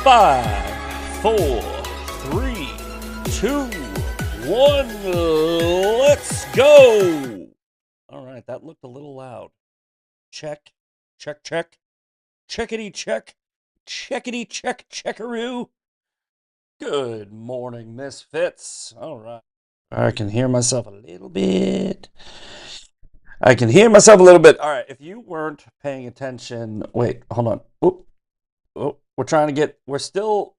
5, 4, 3, 2, 1. Let's go. All right, that looked a little loud. Check, check, check. Checkity check. Checkity check, checkaroo. Good morning, misfits. All right. I can hear myself a little bit. All right, if you weren't paying attention, wait, hold on. We're still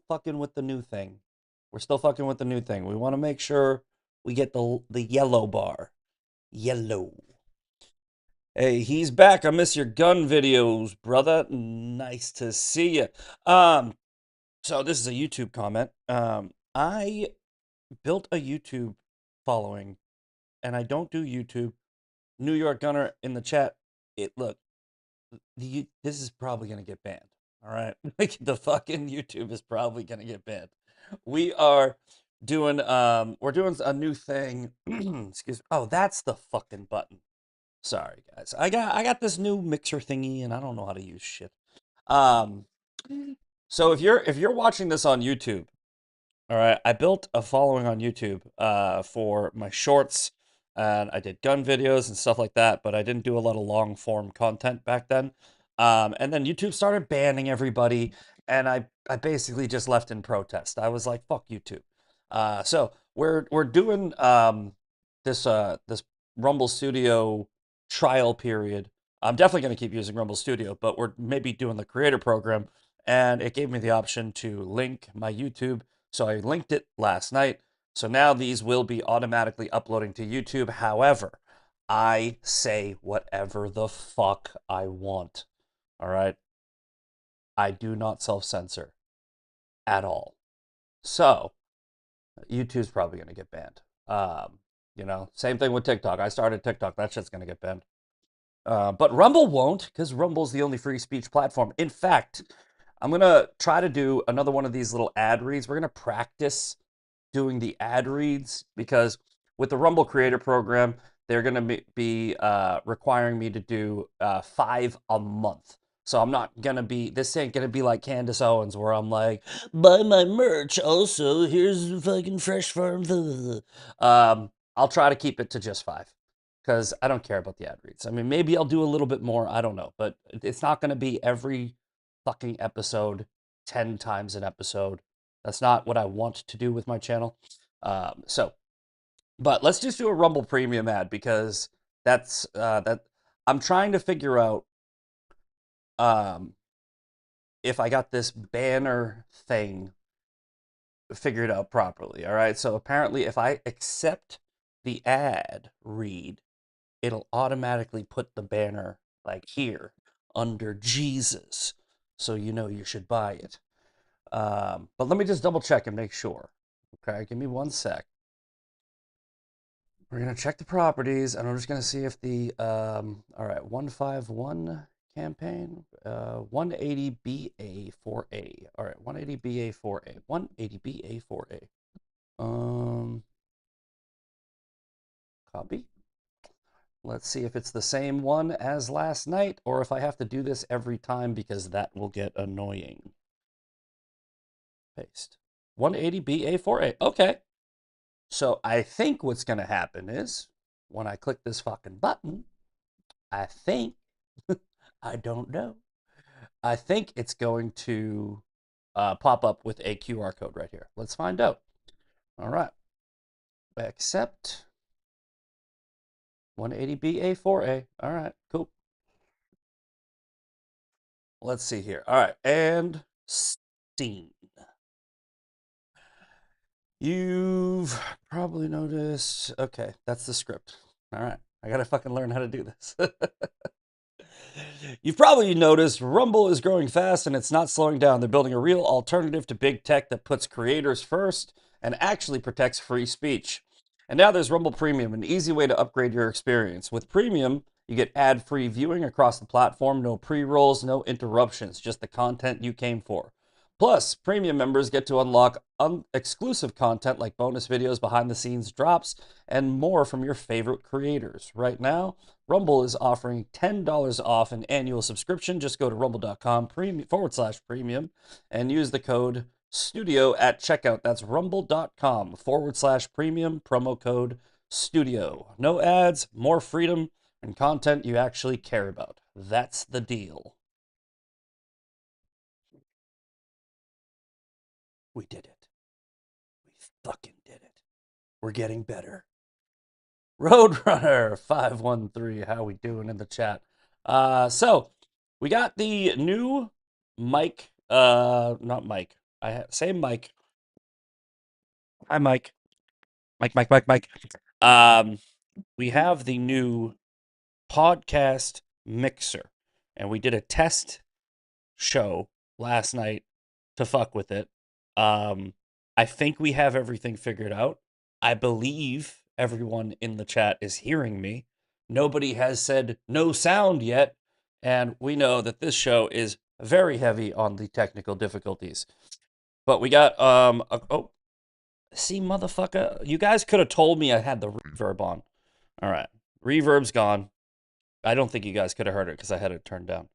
fucking with the new thing. We want to make sure we get the yellow bar. Yellow. Hey, he's back. I miss your gun videos, brother. Nice to see you. So this is a YouTube comment. I built a YouTube following, and I don't do YouTube. New York Gunner in the chat. This is probably gonna get banned. All right, the fucking YouTube is probably gonna get banned. We're doing a new thing. Excuse me. Oh, that's the fucking button. Sorry, guys. I got this new mixer thingy, and I don't know how to use shit. So if you're watching this on YouTube, all right, I built a following on YouTube for my shorts, and I did gun videos and stuff like that, but I didn't do a lot of long form content back then. And then YouTube started banning everybody, and I basically just left in protest. I was like, fuck YouTube. So we're doing this Rumble Studio trial period. I'm definitely going to keep using Rumble Studio, but we're maybe doing the creator program, and it gave me the option to link my YouTube. So I linked it last night. So now these will be automatically uploading to YouTube. However, I say whatever the fuck I want. All right? I do not self-censor at all. So YouTube's probably going to get banned. Same thing with TikTok. I started TikTok. That shit's going to get banned. But Rumble won't, because Rumble's the only free speech platform. In fact, I'm going to try to do another one of these little ad reads. We're going to practice doing the ad reads, because with the Rumble Creator Program, they're going to be requiring me to do 5 a month. So I'm not going to be, this ain't going to be like Candace Owens, where I'm like, buy my merch. Also, here's fucking Fresh Farm. I'll try to keep it to just 5, because I don't care about the ad reads. I mean, maybe I'll do a little bit more. I don't know. But it's not going to be every fucking episode, 10 times an episode. That's not what I want to do with my channel. But let's just do a Rumble Premium ad, because that's I'm trying to figure out if I got this banner thing figured out properly. All right. So apparently, if I accept the ad read, it'll automatically put the banner like here under Jesus, so you know you should buy it. But let me just double check and make sure. Okay, give me 1 sec. We're gonna check the properties, and I'm just gonna see if the all right, 151 campaign, 180BA4A. All right, 180BA4A, 180BA4A. Copy. Let's see if it's the same one as last night, or if I have to do this every time, because that will get annoying. Paste. 180BA4A. Okay. So I think what's going to happen is, when I click this fucking button, I think, I don't know, I think it's going to pop up with a QR code right here. Let's find out. All right. Accept. 180BA4A. All right, cool. Let's see here. All right, and scene. You've probably noticed. Okay, that's the script. All right, I gotta fucking learn how to do this. You've probably noticed Rumble is growing fast, and it's not slowing down. They're building a real alternative to big tech that puts creators first and actually protects free speech. And now there's Rumble Premium, an easy way to upgrade your experience. With Premium, you get ad-free viewing across the platform, no pre-rolls, no interruptions, just the content you came for. Plus, premium members get to unlock exclusive content like bonus videos, behind the scenes drops, and more from your favorite creators. Right now, Rumble is offering $10 off an annual subscription. Just go to rumble.com/premium and use the code STUDIO at checkout. That's rumble.com/premium, promo code STUDIO. No ads, more freedom, and content you actually care about. That's the deal. We did it. We fucking did it. We're getting better. Roadrunner513, how we doing in the chat? So we got the new mic, not Mike. Say Mike. Hi, Mike. Mike. Um, we have the new podcast mixer, and we did a test show last night to fuck with it. I think we have everything figured out. I believe everyone in the chat is hearing me. Nobody has said no sound yet, and we know that this show is very heavy on the technical difficulties. But we got oh, see, motherfucker, you guys could have told me I had the reverb on. All right, reverb's gone. I don't think you guys could have heard it because I had it turned down.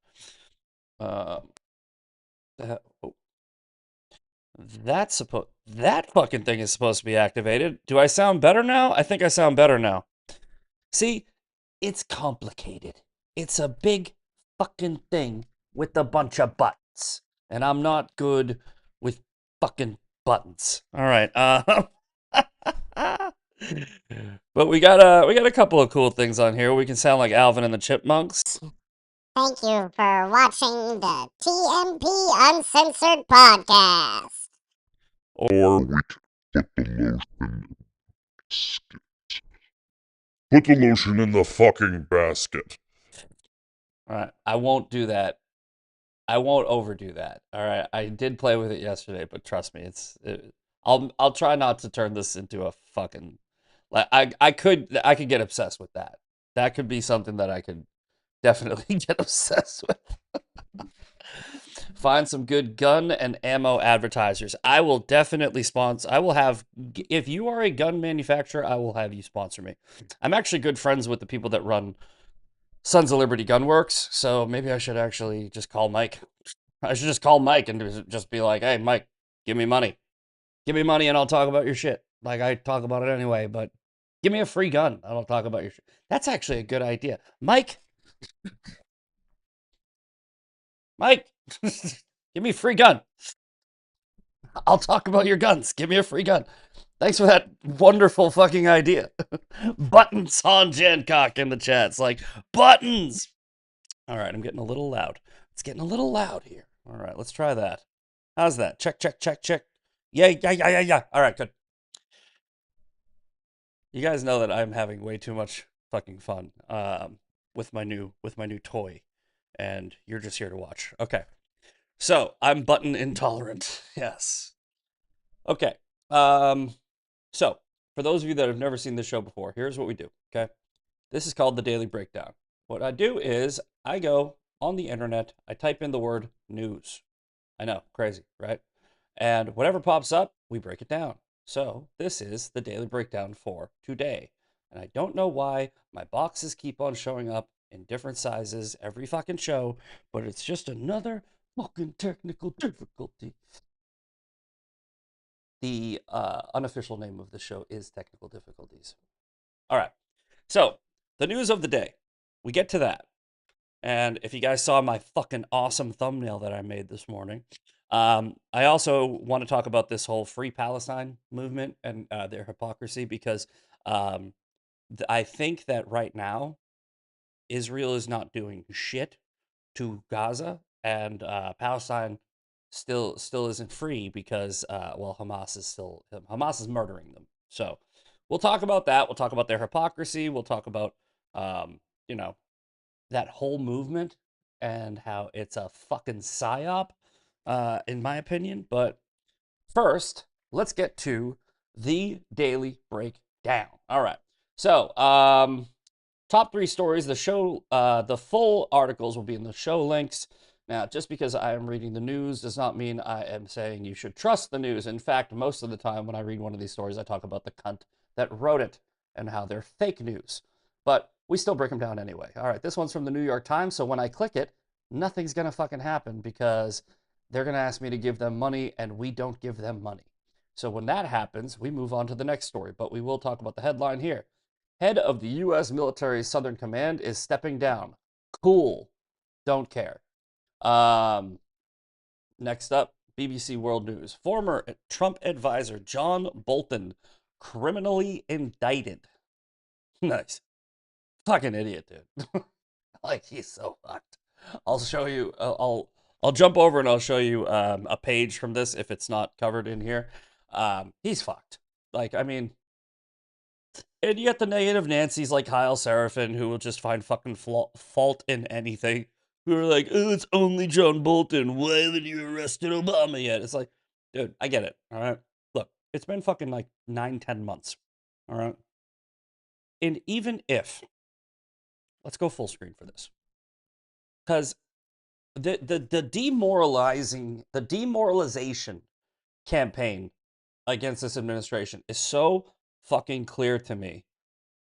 Oh. That fucking thing is supposed to be activated. Do I sound better now? I think I sound better now. See, it's complicated. It's a big fucking thing with a bunch of buttons, and I'm not good with fucking buttons. All right. But we got a couple of cool things on here. We can sound like Alvin and the Chipmunks. Thank you for watching the TMP Uncensored Podcast. Or we put the lotion. Put the lotion in the fucking basket. All right, I won't do that. I won't overdo that. All right, I did play with it yesterday, but trust me, I'll try not to turn this into a fucking like I could get obsessed with that. That could be something that I could definitely get obsessed with. Find some good gun and ammo advertisers. I will definitely sponsor. I will have, if you are a gun manufacturer, I will have you sponsor me. I'm actually good friends with the people that run Sons of Liberty Gunworks, so maybe I should actually just call Mike. I should just call Mike and just be like, hey, Mike, give me money. Give me money and I'll talk about your shit. Like I talk about it anyway, but give me a free gun. I don't talk about your shit. That's actually a good idea. Mike, give me a free gun. I'll talk about your guns. Give me a free gun. Thanks for that wonderful fucking idea. Buttons on Jancock in the chat. It's like, buttons. All right, I'm getting a little loud. It's getting a little loud here. All right, let's try that. How's that? Check. Yeah. All right, good. You guys know that I'm having way too much fucking fun with my new toy, and you're just here to watch. Okay. So, I'm button intolerant. Yes. Okay. So, for those of you that have never seen this show before, here's what we do, okay? This is called the Daily Breakdown. What I do is I go on the internet, I type in the word news. I know, crazy, right? And whatever pops up, we break it down. So, this is the Daily Breakdown for today. And I don't know why my boxes keep on showing up in different sizes every fucking show, but it's just another fucking technical difficulty. The unofficial name of the show is Technical Difficulties. All right. So, the news of the day. We get to that. And if you guys saw my fucking awesome thumbnail that I made this morning, I also want to talk about this whole Free Palestine movement and their hypocrisy because I think that right now, Israel is not doing shit to Gaza, and Palestine still isn't free because well, Hamas is murdering them. So we'll talk about that. We'll talk about their hypocrisy. We'll talk about you know, that whole movement and how it's a fucking psyop, in my opinion. But first, let's get to the daily breakdown. All right. So top 3 stories. The full articles will be in the show links. Now, just because I am reading the news does not mean I am saying you should trust the news. In fact, most of the time when I read one of these stories, I talk about the cunt that wrote it and how they're fake news. But we still break them down anyway. All right, this one's from the New York Times, so when I click it, nothing's going to fucking happen because they're going to ask me to give them money and we don't give them money. So when that happens, we move on to the next story, but we will talk about the headline here. Head of the U.S. military Southern Command is stepping down. Cool. Don't care. Next up, BBC World News. Former Trump advisor John Bolton criminally indicted. Nice. Fucking idiot, dude. Like, he's so fucked. I'll show you. I'll jump over and I'll show you a page from this if it's not covered in here. He's fucked. Like, I mean, and you got the negative Nancy's like Kyle Seraphin who will just find fucking fault in anything. Who are like, oh, it's only John Bolton. Why haven't you arrested Obama yet? It's like, dude, I get it. All right. Look, it's been fucking like 9-10 months. All right. And even if, let's go full screen for this. Because the demoralization campaign against this administration is so fucking clear to me.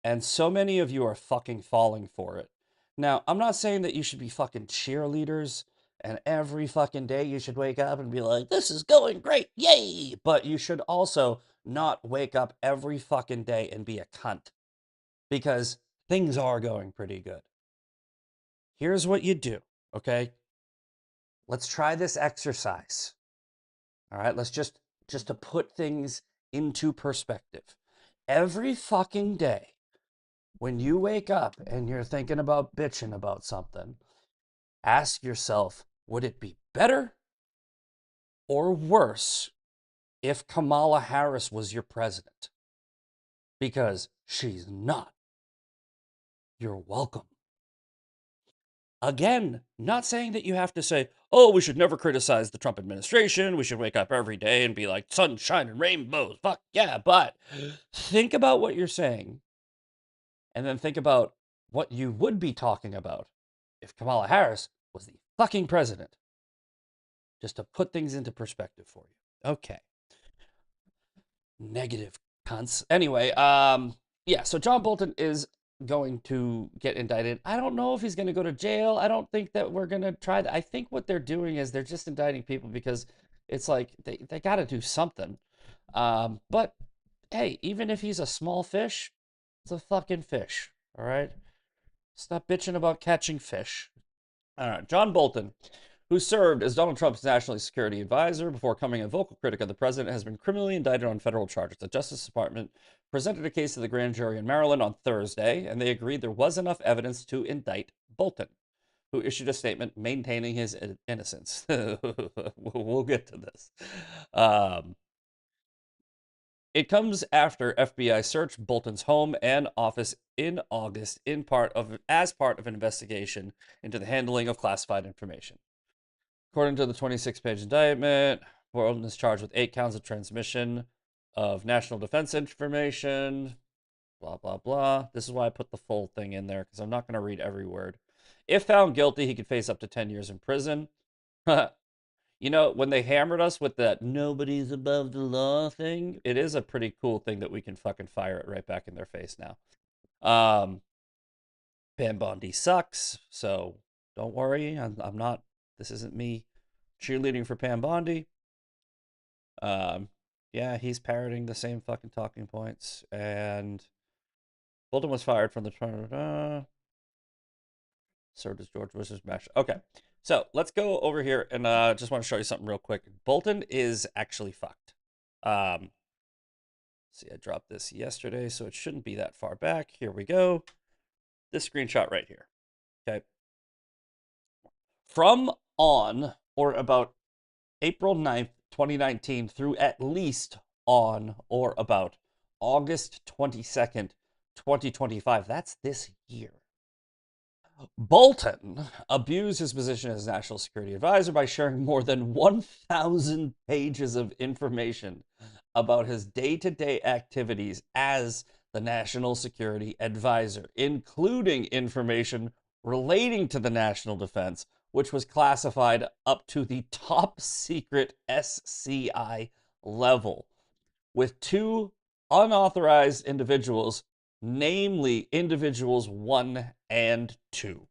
And so many of you are fucking falling for it. Now, I'm not saying that you should be fucking cheerleaders and every fucking day you should wake up and be like, this is going great, yay! But you should also not wake up every fucking day and be a cunt. Because things are going pretty good. Here's what you do, okay? Let's try this exercise. All right, let's just to put things into perspective. Every fucking day, when you wake up and you're thinking about bitching about something, ask yourself, would it be better or worse if Kamala Harris was your president? Because she's not. You're welcome. Again, not saying that you have to say, oh, we should never criticize the Trump administration. We should wake up every day and be like, sunshine and rainbows. Fuck yeah. But think about what you're saying. And then think about what you would be talking about if Kamala Harris was the fucking president. Just to put things into perspective for you. Okay. Negative cunts. Anyway, yeah, so John Bolton is going to get indicted. I don't know if he's going to go to jail. I don't think that we're going to try that. I think what they're doing is they're just indicting people because it's like they got to do something. But hey, even if he's a small fish, it's a fucking fish, all right? Stop bitching about catching fish. All right, John Bolton, who served as Donald Trump's national security advisor before becoming a vocal critic of the president, has been criminally indicted on federal charges. The Justice Department presented a case to the grand jury in Maryland on Thursday, and they agreed there was enough evidence to indict Bolton, who issued a statement maintaining his innocence. We'll get to this. It comes after FBI searched Bolton's home and office in August as part of an investigation into the handling of classified information. According to the 26-page indictment, Bolton is charged with 8 counts of transmission of national defense information, blah, blah, blah. This is why I put the full thing in there, because I'm not going to read every word. If found guilty, he could face up to 10 years in prison. You know, when they hammered us with that nobody's above the law thing, it is a pretty cool thing that we can fucking fire it right back in their face now. Pam Bondi sucks, so don't worry. I'm not, this isn't me cheerleading for Pam Bondi. Yeah, he's parroting the same fucking talking points, and Bolton was fired from the served as George Bush's match. Okay, so let's go over here and just want to show you something real quick. Bolton is actually fucked. See, I dropped this yesterday, so it shouldn't be that far back. Here we go. This screenshot right here. Okay. From on or about April 9th, 2019 through at least on or about August 22nd, 2025. That's this year. Bolton abused his position as national security advisor by sharing more than 1,000 pages of information about his day-to-day activities as the national security advisor, including information relating to the national defense, which was classified up to the top secret SCI level, with two unauthorized individuals, namely individuals 1 and 2.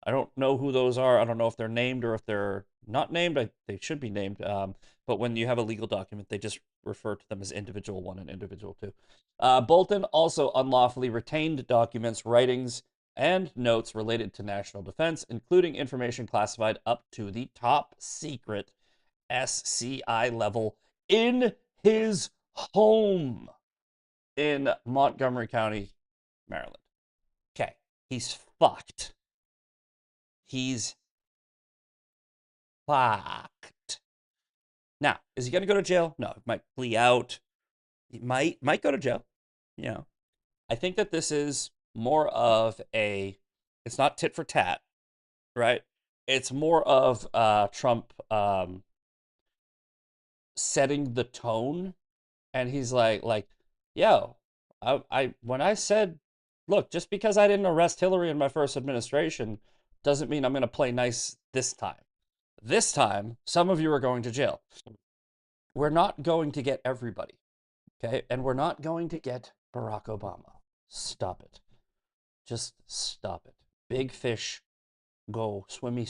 I don't know who those are. I don't know if they're named or if they're not named. They should be named. But when you have a legal document, they just refer to them as individual 1 and individual 2. Bolton also unlawfully retained documents, writings, and notes related to national defense, including information classified up to the top secret SCI level in his home in Montgomery County, Maryland. Okay, he's fucked. He's fucked. Now, is he going to go to jail? No, he might plea out. He might go to jail. You know, I think that this is more of a. It's not tit for tat, right? It's more of Trump setting the tone, and he's like, yo, I when I said, look, just because I didn't arrest Hillary in my first administration doesn't mean I'm going to play nice this time. This time, some of you are going to jail. We're not going to get everybody, okay? And we're not going to get Barack Obama. Stop it. Just stop it. Big fish go swim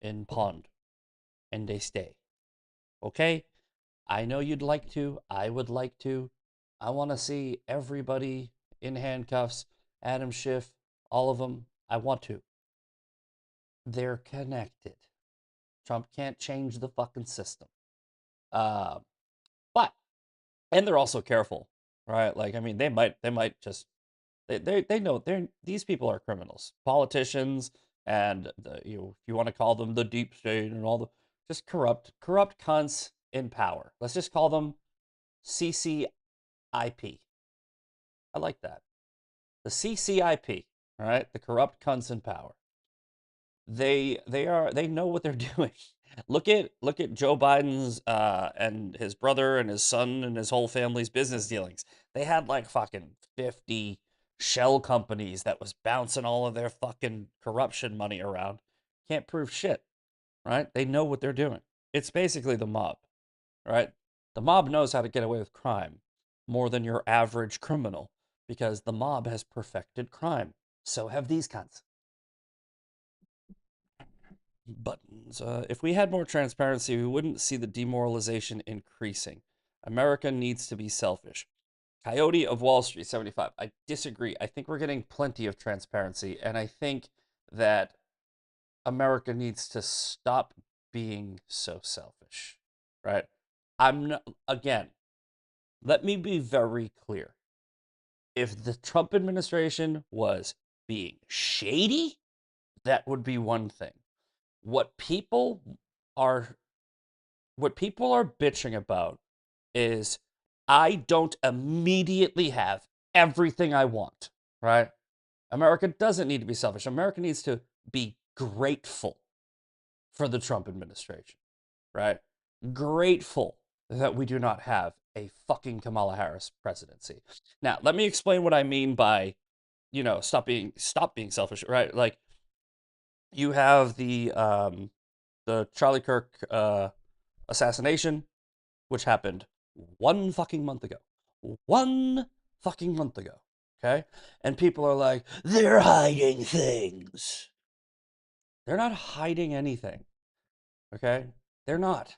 in pond, and they stay. Okay? I know you'd like to. I would like to. I want to see everybody in handcuffs. Adam Schiff, all of them. I want to. They're connected. Trump can't change the fucking system. But and they're also careful, right? Like, I mean, they might just they know these people are criminals, politicians, and if you want to call them the deep state and all the just corrupt cunts in power. Let's just call them CCIP. I like that. The CCIP, all right? The corrupt cunts in power. They know what they're doing. Look at Joe Biden's and his brother and his son and his whole family's business dealings. They had like fucking 50 shell companies that was bouncing all of their fucking corruption money around. Can't prove shit, right? They know what they're doing. It's basically the mob, right? The mob knows how to get away with crime more than your average criminal because the mob has perfected crime. So have these cunts. Buttons. If we had more transparency, we wouldn't see the demoralization increasing. America needs to be selfish. Coyote of Wall Street, 75. I disagree. I think we're getting plenty of transparency, and I think that America needs to stop being so selfish, right? I'm not, again, let me be very clear. If the Trump administration was being shady, that would be one thing. What people are bitching about is I don't immediately have everything I want, right? America doesn't need to be selfish. America needs to be grateful for the Trump administration, right? Grateful that we do not have a fucking Kamala Harris presidency. Now, let me explain what I mean by, stop being selfish, right? Like, you have the Charlie Kirk assassination, which happened 1 fucking month ago. 1 fucking month ago. Okay? And people are like, they're hiding things. They're not hiding anything. Okay? They're not.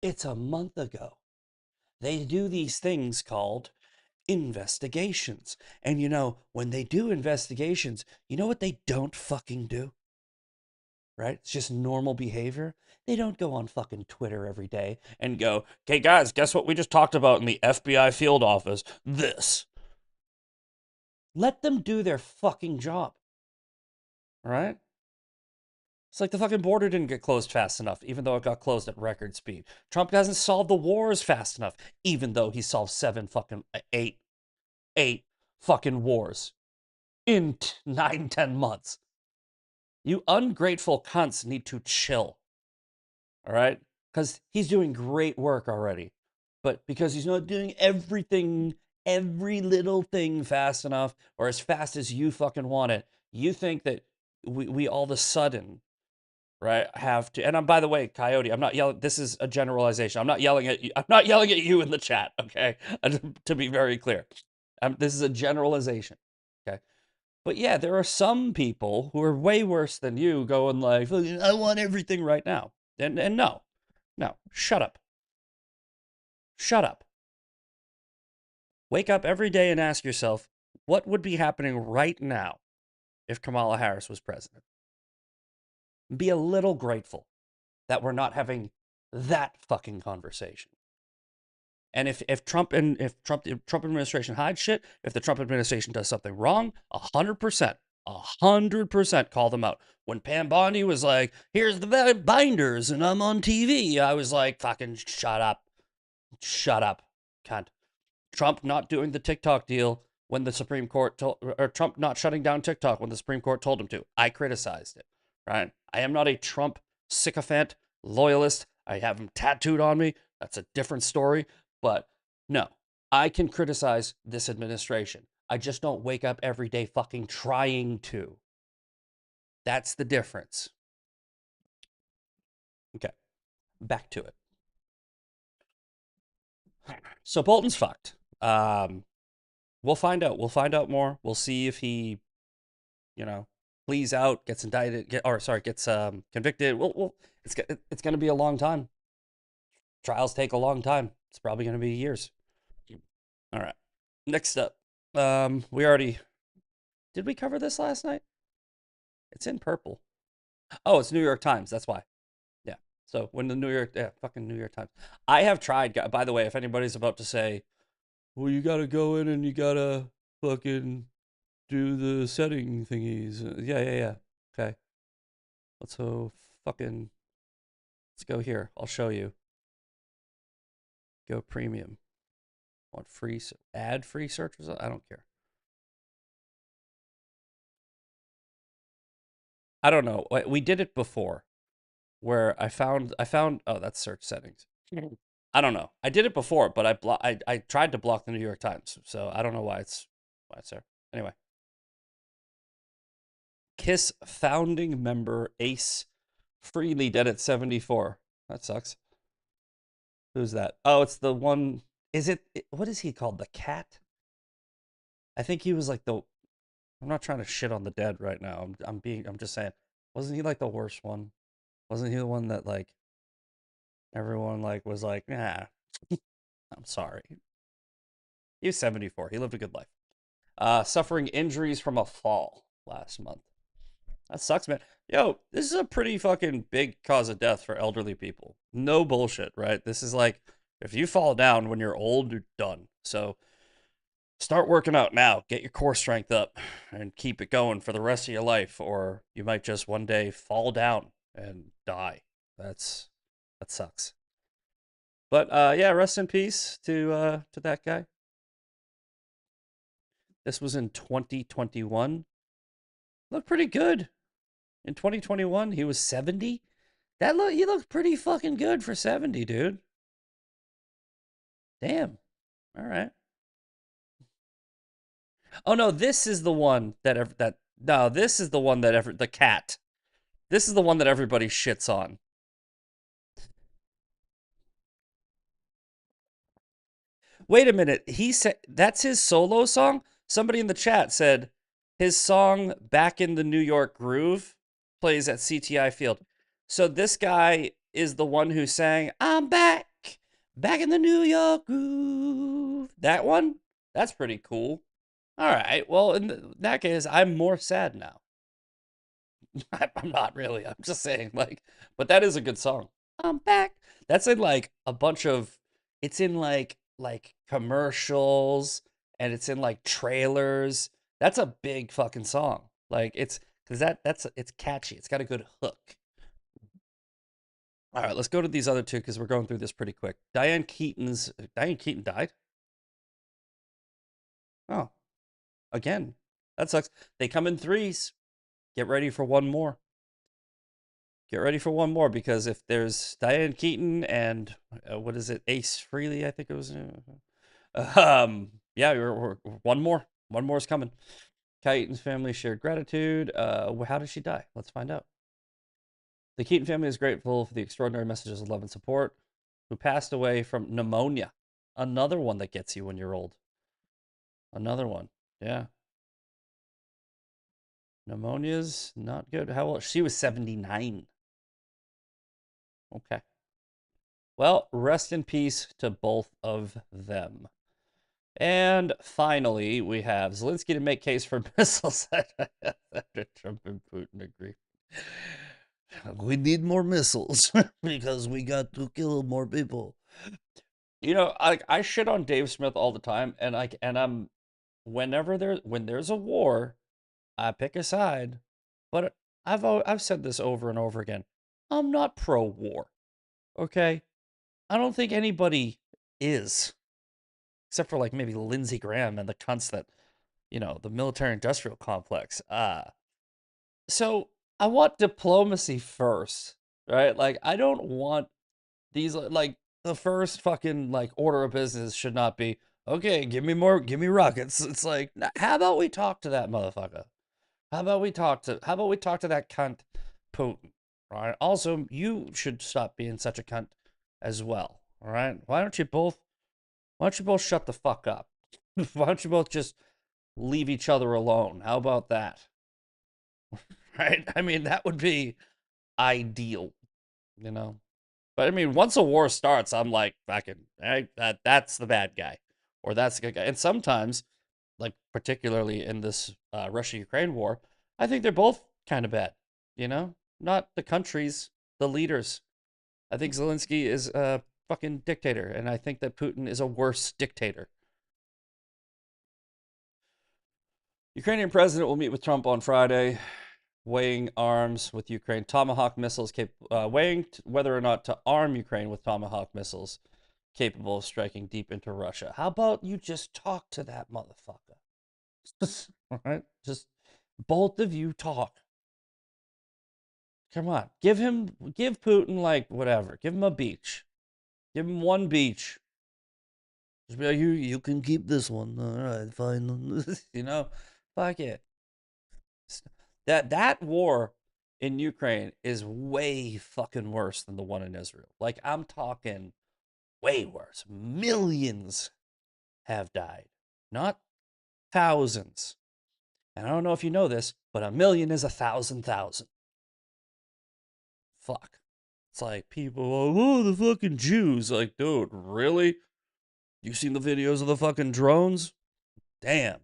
It's a month ago. They do these things called investigations. And when they do investigations, you know what they don't fucking do? Right? It's just normal behavior. They don't go on fucking Twitter every day and go, "Okay, guys, guess what we just talked about in the FBI field office? This." Let them do their fucking job. All right? It's like the fucking border didn't get closed fast enough, even though it got closed at record speed. Trump hasn't solved the wars fast enough, even though he solved eight fucking wars in 9, 10 months. You ungrateful cunts need to chill. All right? Because he's doing great work already. But because he's not doing everything, every little thing fast enough or as fast as you fucking want it, you think that we all of a sudden right, have to. And I'm, by the way, Coyote, I'm not yelling. This is a generalization. I'm not yelling at you. I'm not yelling at you in the chat. Okay, to be very clear, this is a generalization. Okay, but yeah, there are some people who are way worse than you, going like, "I want everything right now," and no, shut up, shut up. Wake up every day and ask yourself, what would be happening right now if Kamala Harris was president? Be a little grateful that we're not having that fucking conversation. And if Trump administration hides shit, if the Trump administration does something wrong, 100% call them out. When Pam Bondi was like, "Here's the binders," and I'm on TV, I was like, "Fucking shut up, cunt." Trump not doing the TikTok deal when the Supreme Court told, or Trump not shutting down TikTok when the Supreme Court told him to. I criticized it, right? I am not a Trump sycophant, loyalist. I have him tattooed on me. That's a different story. But no, I can criticize this administration. I just don't wake up every day fucking trying to. That's the difference. Okay, back to it. So Bolton's fucked. We'll find out. We'll find out more. We'll see if he, pleas out, gets indicted, gets convicted. It's going to be a long time. Trials take a long time. It's probably going to be years. All right. Next up, did we cover this last night? It's in purple. Oh, it's New York Times. That's why. Yeah. So when fucking New York Times. I have tried. By the way, if anybody's about to say, "Well, you got to go in and you got to fucking do the setting thingies." Yeah. Okay. Let's go here. I'll show you. Go premium. Want free ad-free searches? I don't care. I don't know. We did it before where I found oh, that's search settings. I don't know. I did it before, but I tried to block the New York Times. So I don't know why it's there. Anyway. Kiss founding member Ace Frehley dead at 74. That sucks. Who's that? Oh, it's the one. What is he called? The cat? I think he was like I'm not trying to shit on the dead right now. I'm just saying. Wasn't he like the worst one? Wasn't he the one that like everyone like was like, nah, I'm sorry. He was 74. He lived a good life. Suffering injuries from a fall last month. That sucks, man. Yo, this is a pretty fucking big cause of death for elderly people. No bullshit, right? This is like, if you fall down when you're old, you're done. So start working out now. Get your core strength up and keep it going for the rest of your life, or you might just one day fall down and die. That sucks. But yeah, rest in peace to that guy. This was in 2021. Looked pretty good. In 2021, he was 70. He looked pretty fucking good for 70, dude. Damn. All right. Oh no, this is the one this is the one that the cat. This is the one that everybody shits on. Wait a minute. He said that's his solo song? Somebody in the chat said his song Back in the New York Groove plays at CTI Field. So this guy is the one who sang "I'm back in the New York Groove." That one? That's pretty cool. All right. Well, in that case, I'm more sad now. I'm not really. I'm just saying, like, but that is a good song. I'm back. That's in like a bunch of. It's in like commercials, and it's in like trailers. That's a big fucking song. Like it's because it's catchy. It's got a good hook. All right, let's go to these other two because we're going through this pretty quick. Diane Keaton died. Oh, again, that sucks. They come in threes. Get ready for one more. Get ready for one more because if there's Diane Keaton and what is it, Ace Frehley, I think it was. Yeah, one more. One more is coming. Keaton's family shared gratitude. How did she die? Let's find out. The Keaton family is grateful for the extraordinary messages of love and support. Who passed away from pneumonia. Another one that gets you when you're old. Another one. Yeah. Pneumonia's not good. How old? She was 79. Okay. Well, rest in peace to both of them. And finally, we have Zelensky to make case for missiles after Trump and Putin agree. We need more missiles because we got to kill more people. You know, I shit on Dave Smith all the time, and I'm when there's a war, I pick a side, but I've said this over and over again. I'm not pro war. Okay? I don't think anybody is, except for like maybe Lindsey Graham and the cunts that, the military industrial complex. So I want diplomacy first, right? Like I don't want these like the first fucking like order of business should not be, okay, give me rockets. It's like, how about we talk to that motherfucker? How about we talk to that cunt Putin? Right? Also, you should stop being such a cunt as well. All right? Why don't you both shut the fuck up? Why don't you both just leave each other alone? How about that? Right? I mean, that would be ideal, you know? But I mean, once a war starts, I'm like, fucking, hey, that's the bad guy. Or that's the good guy. And sometimes, like particularly in this Russia-Ukraine war, I think they're both kind of bad, you know? Not the countries, the leaders. I think Zelensky is a fucking dictator, and I think that Putin is a worse dictator. Ukrainian president will meet with Trump on Friday, weighing arms with Ukraine. Tomahawk missiles, weighing whether or not to arm Ukraine with Tomahawk missiles capable of striking deep into Russia. How about you just talk to that motherfucker? All right, just both of you talk. Come on, give Putin like whatever. Give him a beach. Give him one beach. Just be like, you can keep this one. All right, fine. Fuck it. That war in Ukraine is way fucking worse than the one in Israel. Like I'm talking way worse. Millions have died, not thousands. And I don't know if you know this, but a million is 1,000,000. Fuck. It's like people, oh, the fucking Jews. Like, dude, really? You seen the videos of the fucking drones? Damn.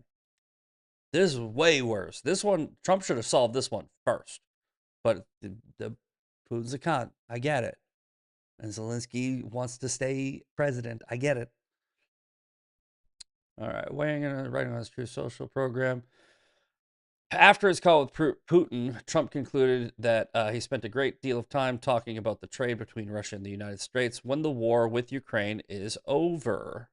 This is way worse. This one, Trump should have solved this one first. But the Putin's a cunt. I get it. And Zelensky wants to stay president. I get it. All right. Weighing in and writing on his True Social program. After his call with Putin, Trump concluded that he spent a great deal of time talking about the trade between Russia and the United States when the war with Ukraine is over.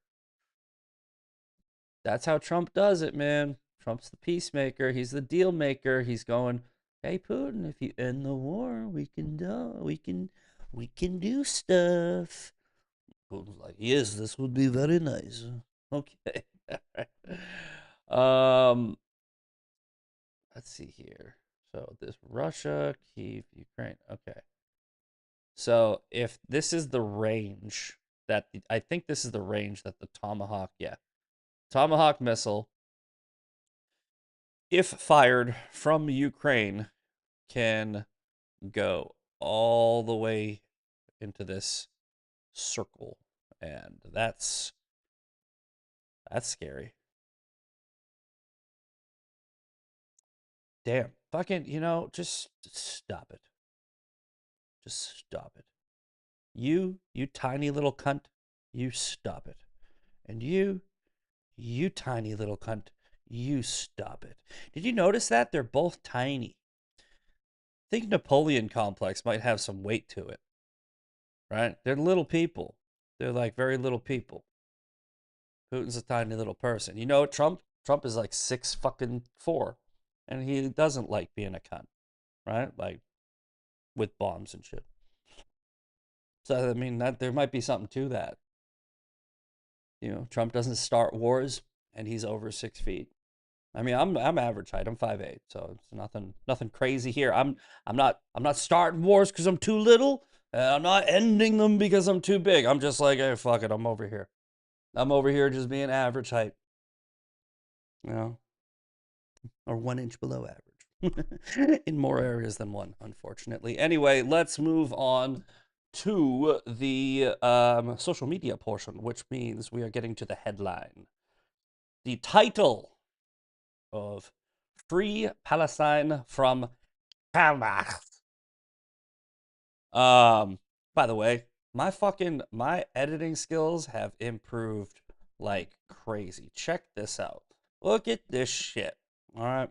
That's how Trump does it, man. Trump's the peacemaker. He's the deal maker. He's going, hey Putin, if you end the war, we can do stuff. Putin's like, yes, this would be very nice. Okay. Let's see here. So this Russia, Kiev, Ukraine. Okay. So if this is the range I think this is the range that the Tomahawk, yeah. Tomahawk missile, if fired from Ukraine, can go all the way into this circle. And that's scary. Damn. Fucking, just stop it. Just stop it. You tiny little cunt, you stop it. And you tiny little cunt, you stop it. Did you notice that? They're both tiny. I think Napoleon complex might have some weight to it, right? They're little people. They're like very little people. Putin's a tiny little person. Trump is like 6'4", and he doesn't like being a cunt, right? Like with bombs and shit. So I mean that there might be something to that. Trump doesn't start wars, and he's over 6 feet. I mean, I'm average height. I'm 5'8", so it's nothing crazy here. I'm not starting wars because I'm too little, and I'm not ending them because I'm too big. I'm just like, hey, fuck it, I'm over here. I'm over here just being average height, you know, or 1 inch below average in more areas than one, unfortunately. Anyway, let's move on to the social media portion, which means we are getting to the headline. The title of Free Palestine from Hamas. By the way, my editing skills have improved like crazy. Check this out. Look at this shit. All right.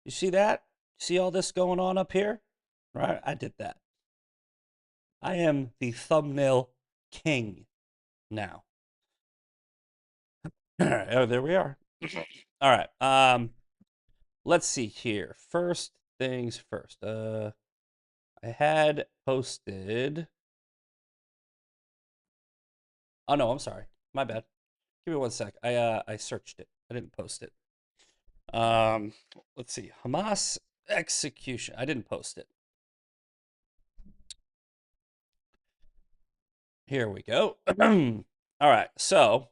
You see that? See all this going on up here? Right? I did that. I am the thumbnail king now. Oh, there we are. All right. Let's see here. First things first. I had posted. Oh no, I'm sorry. My bad. Give me 1 sec. I searched it. I didn't post it. Um, let's see. Hamas execution. I didn't post it. Here we go. All right. So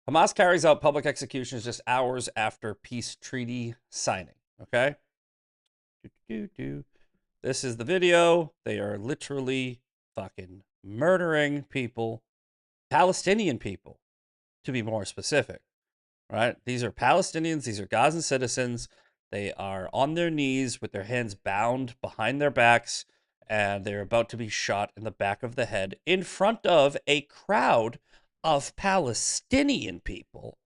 Hamas carries out public executions just hours after peace treaty signing. Okay. This is the video. They are literally fucking murdering people, Palestinian people, to be more specific. Right? These are Palestinians. These are Gazan citizens. They are on their knees with their hands bound behind their backs, and they're about to be shot in the back of the head in front of a crowd of Palestinian people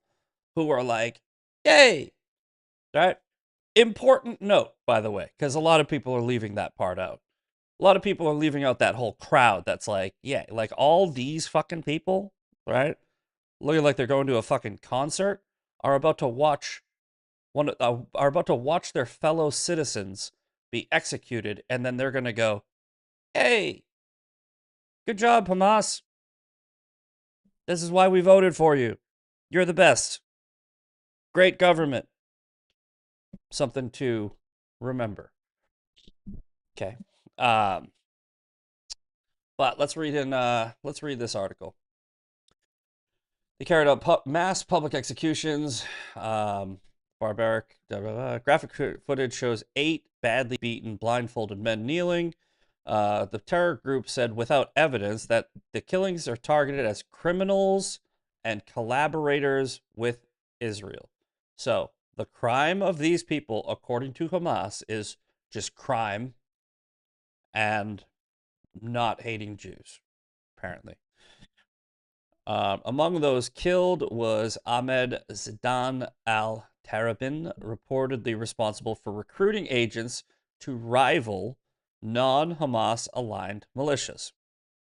who are like, yay! Right? Important note, by the way, because a lot of people are leaving that part out. A lot of people are leaving out that whole crowd that's like, yeah, like all these fucking people, right? Looking like they're going to a fucking concert, are about to watch are about to watch their fellow citizens be executed, and then they're gonna go, "Hey, good job, Hamas. This is why we voted for you. You're the best. Great government." Something to remember. Okay. Um, but let's read this article. They carried out mass public executions. Barbaric. Graphic footage shows 8 badly beaten, blindfolded men kneeling. The terror group said without evidence that the killings are targeted as criminals and collaborators with Israel. So the crime of these people, according to Hamas, is just crime and not hating Jews, apparently. Among those killed was Ahmed Zidan al-Tarabin, reportedly responsible for recruiting agents to rival non-Hamas aligned militias.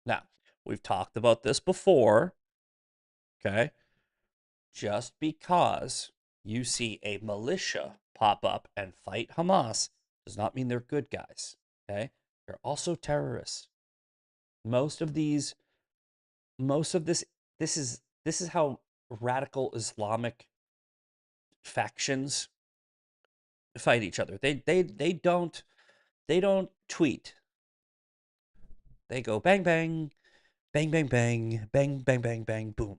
Now, we've talked about this before, okay? Just because you see a militia pop up and fight Hamas does not mean they're good guys, okay? They're also terrorists. Most of this this is how radical Islamic factions fight each other. They don't tweet. They go bang bang, bang bang bang, bang bang bang bang, boom.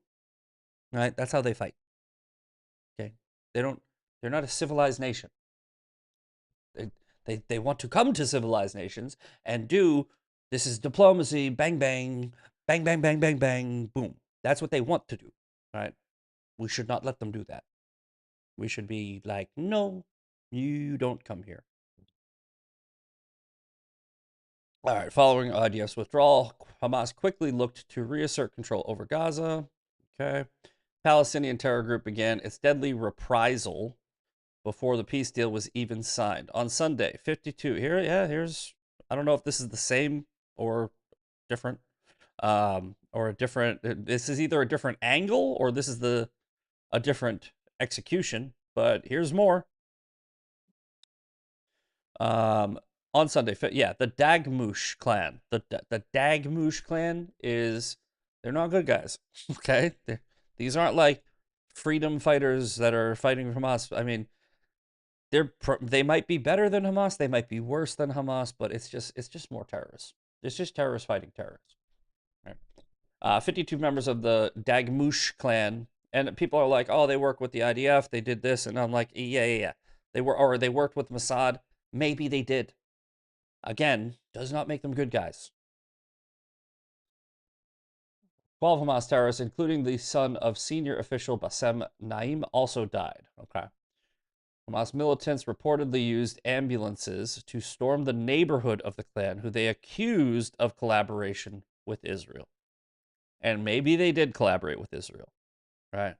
Right? That's how they fight. Okay? They're not a civilized nation. They want to come to civilized nations and do this is diplomacy, bang bang, bang bang bang bang bang, boom. That's what they want to do. Right? We should not let them do that. We should be like, no, you don't come here. All right, following IDF's withdrawal, Hamas quickly looked to reassert control over Gaza. Okay. Palestinian terror group began its deadly reprisal before the peace deal was even signed. On Sunday, 52. Here's I don't know if this is the same or different. Or a different this is either a different angle or this is a different execution, but here's more. On Sunday, yeah, the Dagmush clan. The Dagmush clan they're not good guys. Okay, these aren't like freedom fighters that are fighting Hamas. I mean, they might be better than Hamas, they might be worse than Hamas, but it's just more terrorists. It's just terrorists fighting terrorists. Right? 52 members of the Dagmush clan, and people are like, oh, they work with the IDF, they did this, and I'm like, yeah. They worked with Mossad. Maybe they did. Again, does not make them good guys. 12 Hamas terrorists, including the son of senior official Bassem Naim, also died. Okay. Hamas militants reportedly used ambulances to storm the neighborhood of the clan, who they accused of collaboration with Israel. And maybe they did collaborate with Israel, right?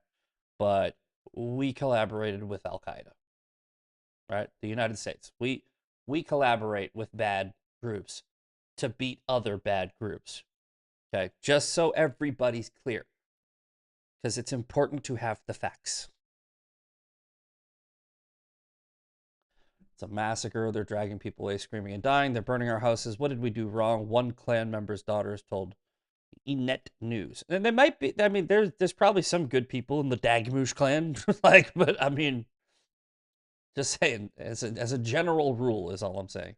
But we collaborated with Al Qaeda, right? The United States. We collaborate with bad groups to beat other bad groups. Okay, just so everybody's clear, because it's important to have the facts. It's a massacre. They're dragging people away, screaming and dying. They're burning our houses. What did we do wrong? One clan member's daughters told Enet News. And there might be, I mean, there's probably some good people in the Dagmush clan, like, but I mean, just saying, as a general rule is all I'm saying.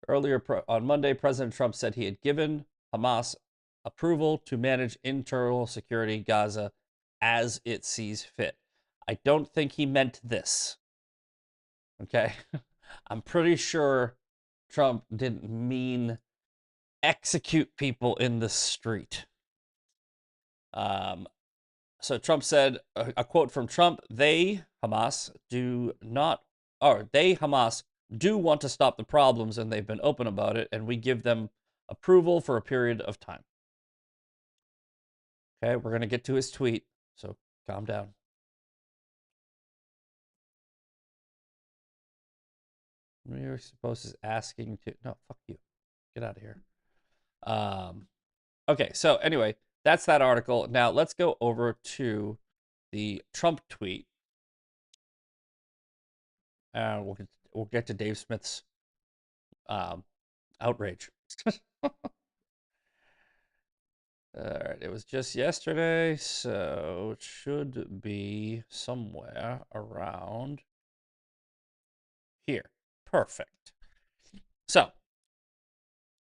Earlier on Monday, President Trump said he had given Hamas approval to manage internal security in Gaza as it sees fit. I don't think he meant this. Okay? I'm pretty sure Trump didn't mean execute people in the street. So Trump said, a quote from Trump, Hamas, do want to stop the problems, and they've been open about it, and we give them approval for a period of time. Okay, we're going to get to his tweet, so calm down. You're supposed to asking to... No, fuck you. Get out of here. Okay, so anyway, that's that article. Now, let's go over to the Trump tweet. We'll get to Dave Smith's outrage. All right, it was just yesterday, so it should be somewhere around here. Perfect. So,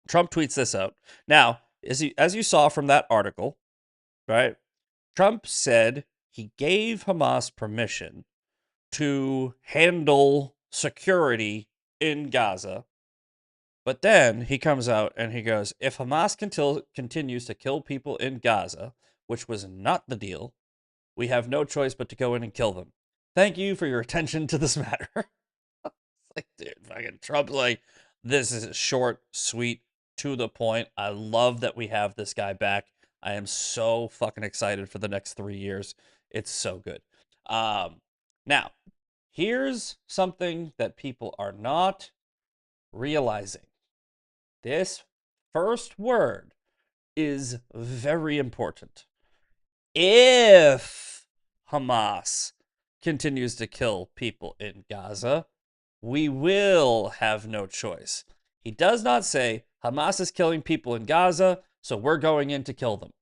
Trump tweets this out. Now, as you saw from that article, right? Trump said he gave Hamas permission to handle security in Gaza. But then he comes out and he goes, if Hamas continues to kill people in Gaza, which was not the deal, we have no choice but to go in and kill them. Thank you for your attention to this matter. Like, dude, fucking Trump's like, this is short, sweet, to the point. I love that we have this guy back. I am so fucking excited for the next 3 years. It's so good. Now, here's something that people are not realizing. This first word is very important. If Hamas continues to kill people in Gaza, we will have no choice. He does not say Hamas is killing people in Gaza, so we're going in to kill them.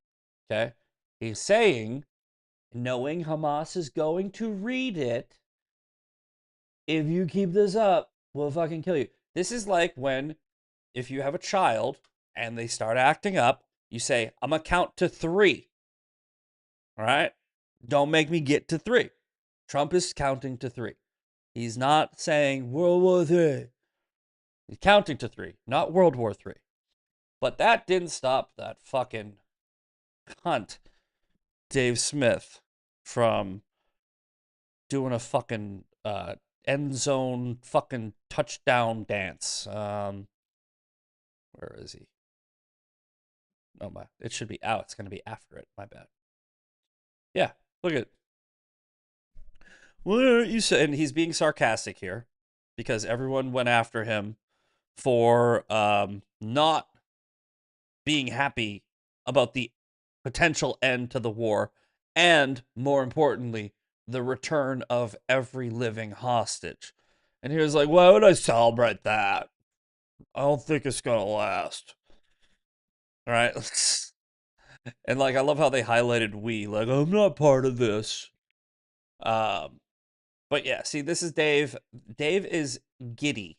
Okay? He's saying, knowing Hamas is going to read it, if you keep this up, we'll fucking kill you. This is like when, if you have a child and they start acting up, you say, I'm going to count to 3. All right? Don't make me get to 3. Trump is counting to 3. He's not saying World War III. He's counting to 3, not World War III. But that didn't stop that fucking cunt, Dave Smith, from doing a fucking end zone fucking touchdown dance. Where is he? Oh my, it should be out. It's going to be after it. My bad. Yeah, look at it. What are you saying? And he's being sarcastic here because everyone went after him for not being happy about the potential end to the war, and more importantly, the return of every living hostage. And he was like, why would I celebrate that? I don't think it's gonna last. All right. And like, I love how they highlighted we. Like, I'm not part of this. Um, but yeah, see, this is Dave. Dave is giddy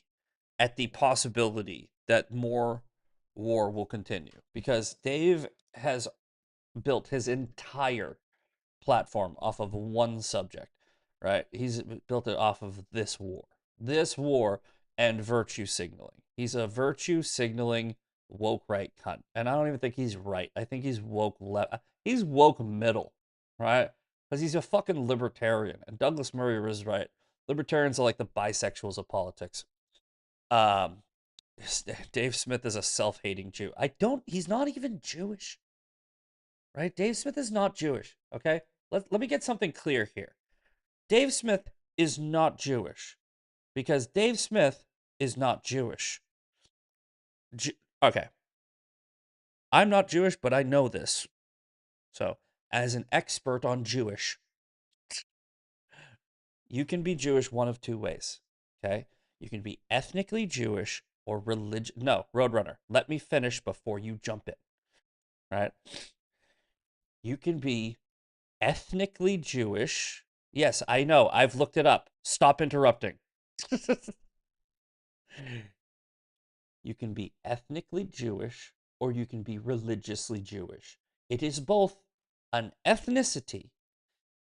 at the possibility that more war will continue because Dave has built his entire platform off of one subject, right? He's built it off of this war and virtue signaling. He's a virtue signaling woke right cunt, and I don't even think he's right. I think he's woke left. He's woke middle, right? Because he's a fucking libertarian, and Douglas Murray was right. Libertarians are like the bisexuals of politics. Um, Dave Smith is a self-hating Jew. I don't. He's not even Jewish, right? Dave Smith is not Jewish. Okay, let me get something clear here. Dave Smith is not Jewish because Dave Smith is not Jewish. Okay, I'm not Jewish, but I know this. So, as an expert on Jewish, you can be Jewish one of two ways. Okay, you can be ethnically Jewish or religious. No, Roadrunner. Let me finish before you jump in. Right? You can be ethnically Jewish. Yes, I know. I've looked it up. Stop interrupting. You can be ethnically Jewish or you can be religiously Jewish. It is both an ethnicity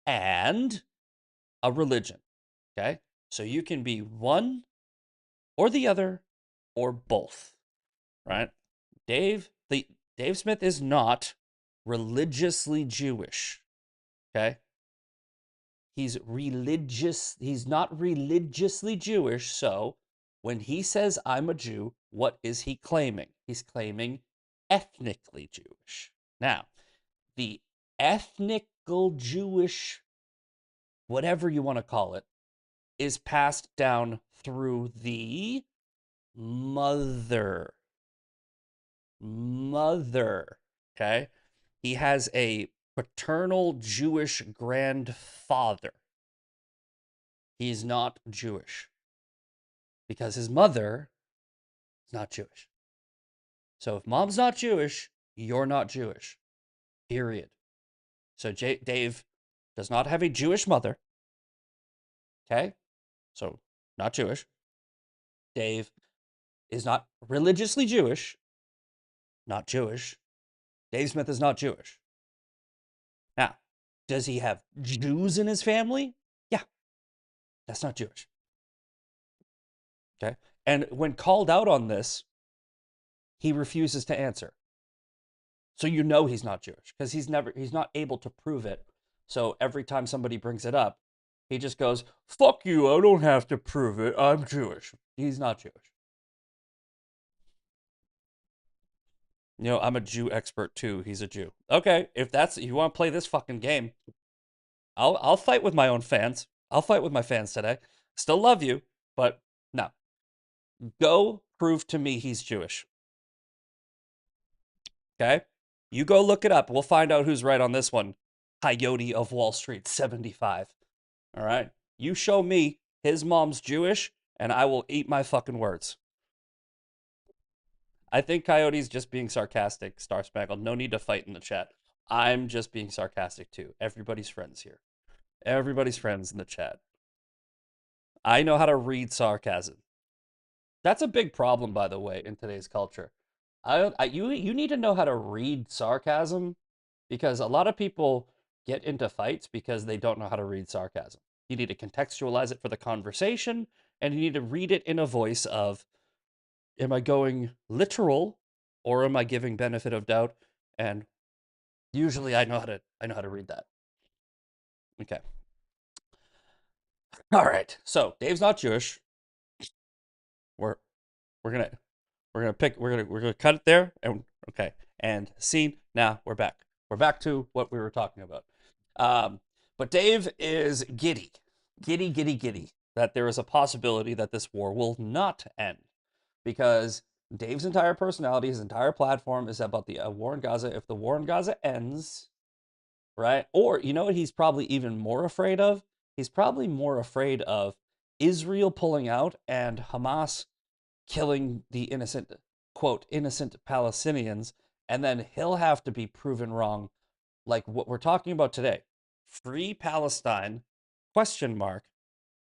and a religion. Okay? So you can be one or the other or both. Right? Dave Smith is not religiously Jewish. Okay? He's not religiously Jewish, so when he says I'm a Jew, what is he claiming? He's claiming ethnically Jewish. Now, the ethnical Jewish, whatever you want to call it, is passed down through the mother. Mother. Okay? He has a paternal Jewish grandfather. He's not Jewish because his mother is not Jewish. So if mom's not Jewish, you're not Jewish. Period. So Dave does not have a Jewish mother. Okay? So not Jewish. Dave is not religiously Jewish. Not Jewish. Dave Smith is not Jewish. Now, does he have Jews in his family? Yeah. That's not Jewish. Okay? And when called out on this, he refuses to answer. So you know he's not Jewish because he's not able to prove it. So every time somebody brings it up, he just goes, "Fuck you, I don't have to prove it. I'm Jewish." He's not Jewish. You know, I'm a Jew expert too. He's a Jew. Okay, if that's you want to play this fucking game, I'll fight with my own fans. I'll fight with my fans today. Still love you, but no. Go prove to me he's Jewish. Okay? You go look it up. We'll find out who's right on this one. Coyote of Wall Street 75. All right? You show me his mom's Jewish, and I will eat my fucking words. I think Coyote's just being sarcastic, Star Spangled. No need to fight in the chat. I'm just being sarcastic too. Everybody's friends here. Everybody's friends in the chat. I know how to read sarcasm. That's a big problem, by the way, in today's culture. You need to know how to read sarcasm because a lot of people get into fights because they don't know how to read sarcasm. You need to contextualize it for the conversation, and you need to read it in a voice of, am I going literal or am I giving benefit of doubt? And usually I know how to read that. Okay. All right. So Dave's not Jewish. We're we're gonna we're gonna cut it there and okay. And scene. Now we're back. We're back to what we were talking about. But Dave is giddy that there is a possibility that this war will not end because Dave's entire personality, his entire platform is about the war in Gaza. If the war in Gaza ends, right? Or you know what he's probably even more afraid of? He's probably more afraid of Israel pulling out and Hamas killing the innocent, quote, innocent Palestinians And then he'll have to be proven wrong, like what we're talking about today. Free Palestine, question mark,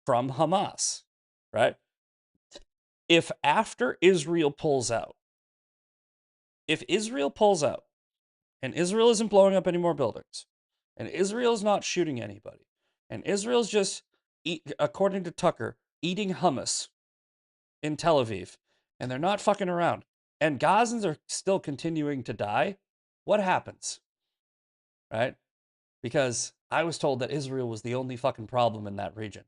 from Hamas, right? If after Israel pulls out, if Israel pulls out, and Israel isn't blowing up any more buildings, and Israel's not shooting anybody, and Israel's just, according to Tucker, eating hummus in Tel Aviv, and they're not fucking around, and Gazans are still continuing to die, what happens? Right? Because I was told that Israel was the only fucking problem in that region.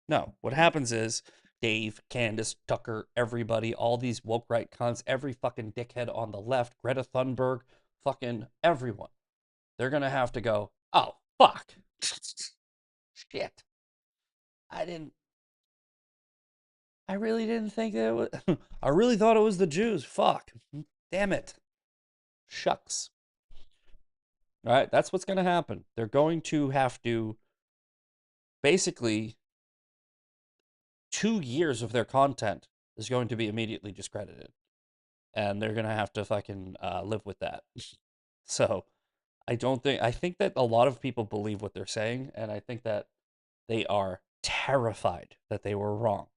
No, what happens is Dave, Candace, Tucker, everybody, all these woke right cunts, every fucking dickhead on the left, Greta Thunberg, fucking everyone. They're gonna have to go, oh, fuck. Shit. I really didn't think that it was, I really thought it was the Jews. Fuck. Damn it. Shucks. All right, that's what's gonna happen. They're going to have to basically 2 years of their content is going to be immediately discredited. And they're going to have to fucking live with that. So I think that a lot of people believe what they're saying. And I think that they are terrified that they were wrong.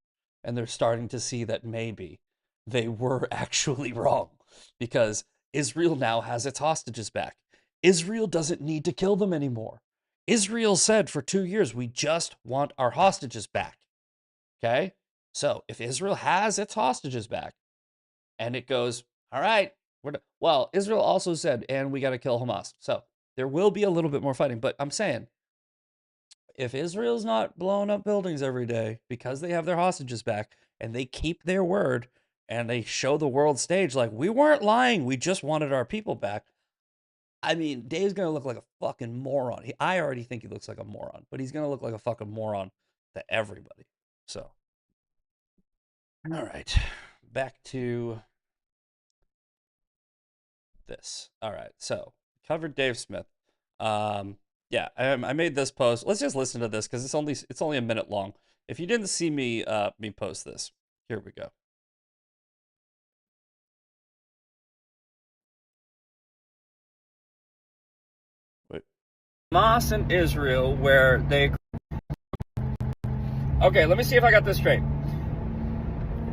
And they're starting to see that maybe they were actually wrong. Because Israel now has its hostages back. Israel doesn't need to kill them anymore. Israel said for 2 years, we just want our hostages back. Okay? So if Israel has its hostages back and it goes, all right, well, Israel also said, and we got to kill Hamas. So there will be a little bit more fighting. But I'm saying, if Israel's not blowing up buildings every day because they have their hostages back and they keep their word and they show the world stage like, we weren't lying, we just wanted our people back. I mean, Dave's going to look like a fucking moron. I already think he looks like a moron, but he's going to look like a fucking moron to everybody. So, all right, back to this. All right, so covered Dave Smith. Yeah, I made this post. Let's just listen to this because it's only a minute long. If you didn't see me post this, here we go. Wait. Hamas and Israel, where they. Okay, let me see if I got this straight.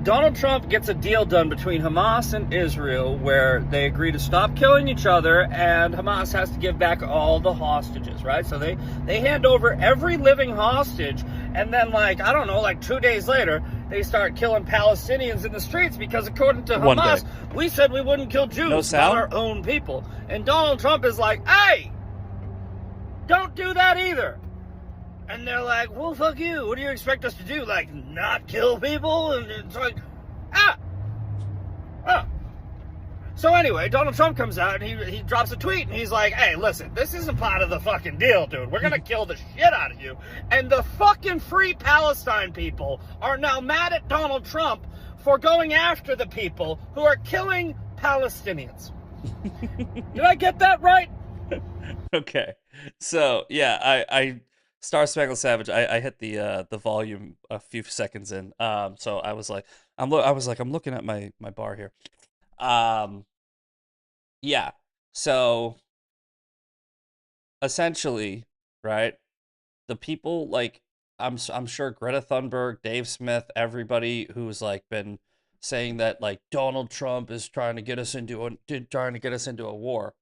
Donald Trump gets a deal done between Hamas and Israel where they agree to stop killing each other and Hamas has to give back all the hostages, right? So they hand over every living hostage and then like, I don't know, like 2 days later, they start killing Palestinians in the streets because according to Hamas, we said we wouldn't kill Jews, not our own people. And Donald Trump is like, hey, don't do that either. And they're like, well, fuck you. What do you expect us to do? Like, not kill people? And it's like, ah. So anyway, Donald Trump comes out and he drops a tweet and he's like, hey, listen, this isn't part of the fucking deal, dude. We're going to kill the shit out of you. And the fucking Free Palestine people are now mad at Donald Trump for going after the people who are killing Palestinians. Did I get that right? Okay. So, yeah, I Star Spangled Savage. I hit the volume a few seconds in. So I was like, I'm looking at my bar here. Yeah. So essentially, right? The people like I'm sure Greta Thunberg, Dave Smith, everybody who's like been saying that like Donald Trump is trying to get us into a war.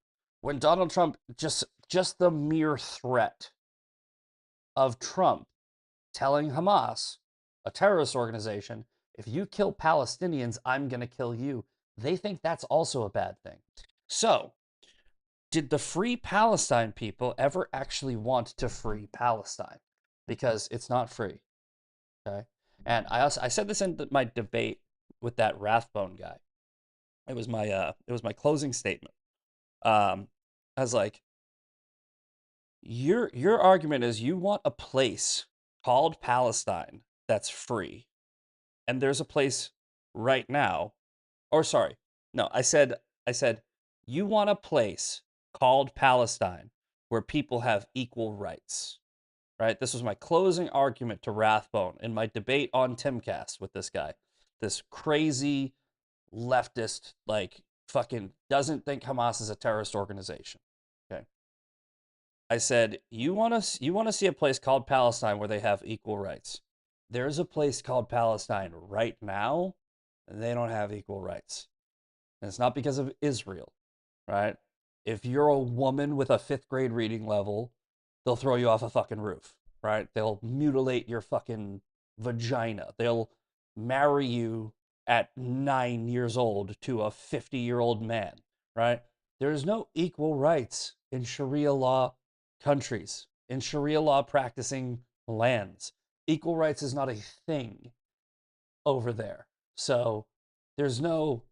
When Donald Trump just the mere threat of Trump telling Hamas, a terrorist organization, if you kill Palestinians, I'm going to kill you. They think that's also a bad thing. So, did the Free Palestine people ever actually want to free Palestine? Because it's not free. Okay? And I said this in my debate with that Rathbone guy. It was my closing statement. I was like, your argument is you want a place called Palestine that's free. And there's a place right now, or sorry, no, I said you want a place called Palestine where people have equal rights. Right? This was my closing argument to Rathbone in my debate on Timcast with this guy. This crazy leftist, like fucking doesn't think Hamas is a terrorist organization. Okay. I said, you want to see a place called Palestine where they have equal rights. There's a place called Palestine right now, and they don't have equal rights. And it's not because of Israel, right? If you're a woman with a 5th grade reading level, they'll throw you off a fucking roof, right? They'll mutilate your fucking vagina. They'll marry you at 9 years old to a 50-year-old man, right? There's no equal rights in Sharia law countries, in Sharia law practicing lands. Equal rights is not a thing over there. So there's no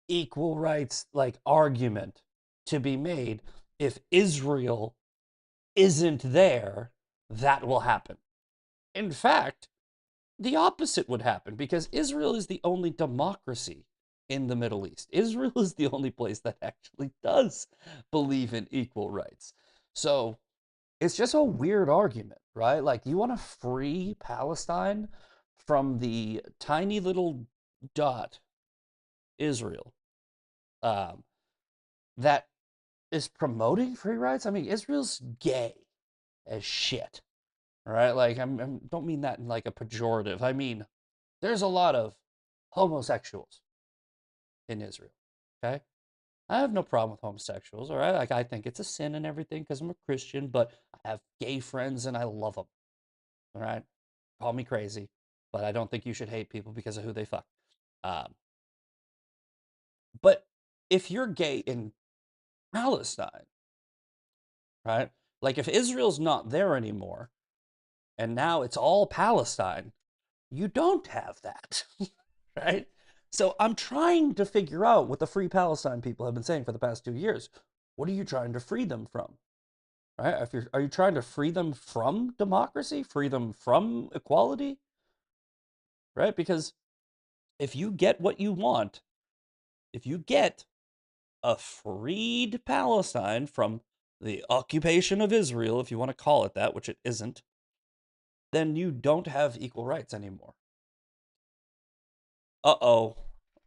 equal rights like argument to be made. If Israel isn't there, that will happen. In fact, the opposite would happen because Israel is the only democracy in the Middle East. Israel is the only place that actually does believe in equal rights. So it's just a weird argument, right? Like, you want to free Palestine from the tiny little dot, Israel, that is promoting free rights? I mean, Israel's gay as shit, right? Like, I don't mean that in like a pejorative. I mean, there's a lot of homosexuals in Israel, okay? I have no problem with homosexuals, all right? Like, I think it's a sin and everything because I'm a Christian, but I have gay friends and I love them, all right? Call me crazy, but I don't think you should hate people because of who they fuck. But if you're gay in Palestine, right? Like, if Israel's not there anymore and now it's all Palestine, you don't have that, right? So I'm trying to figure out what the Free Palestine people have been saying for the past 2 years. What are you trying to free them from? Right? Are you trying to free them from democracy? Free them from equality? Right? Because if you get what you want, if you get a freed Palestine from the occupation of Israel, if you want to call it that, which it isn't, then you don't have equal rights anymore. Uh-oh.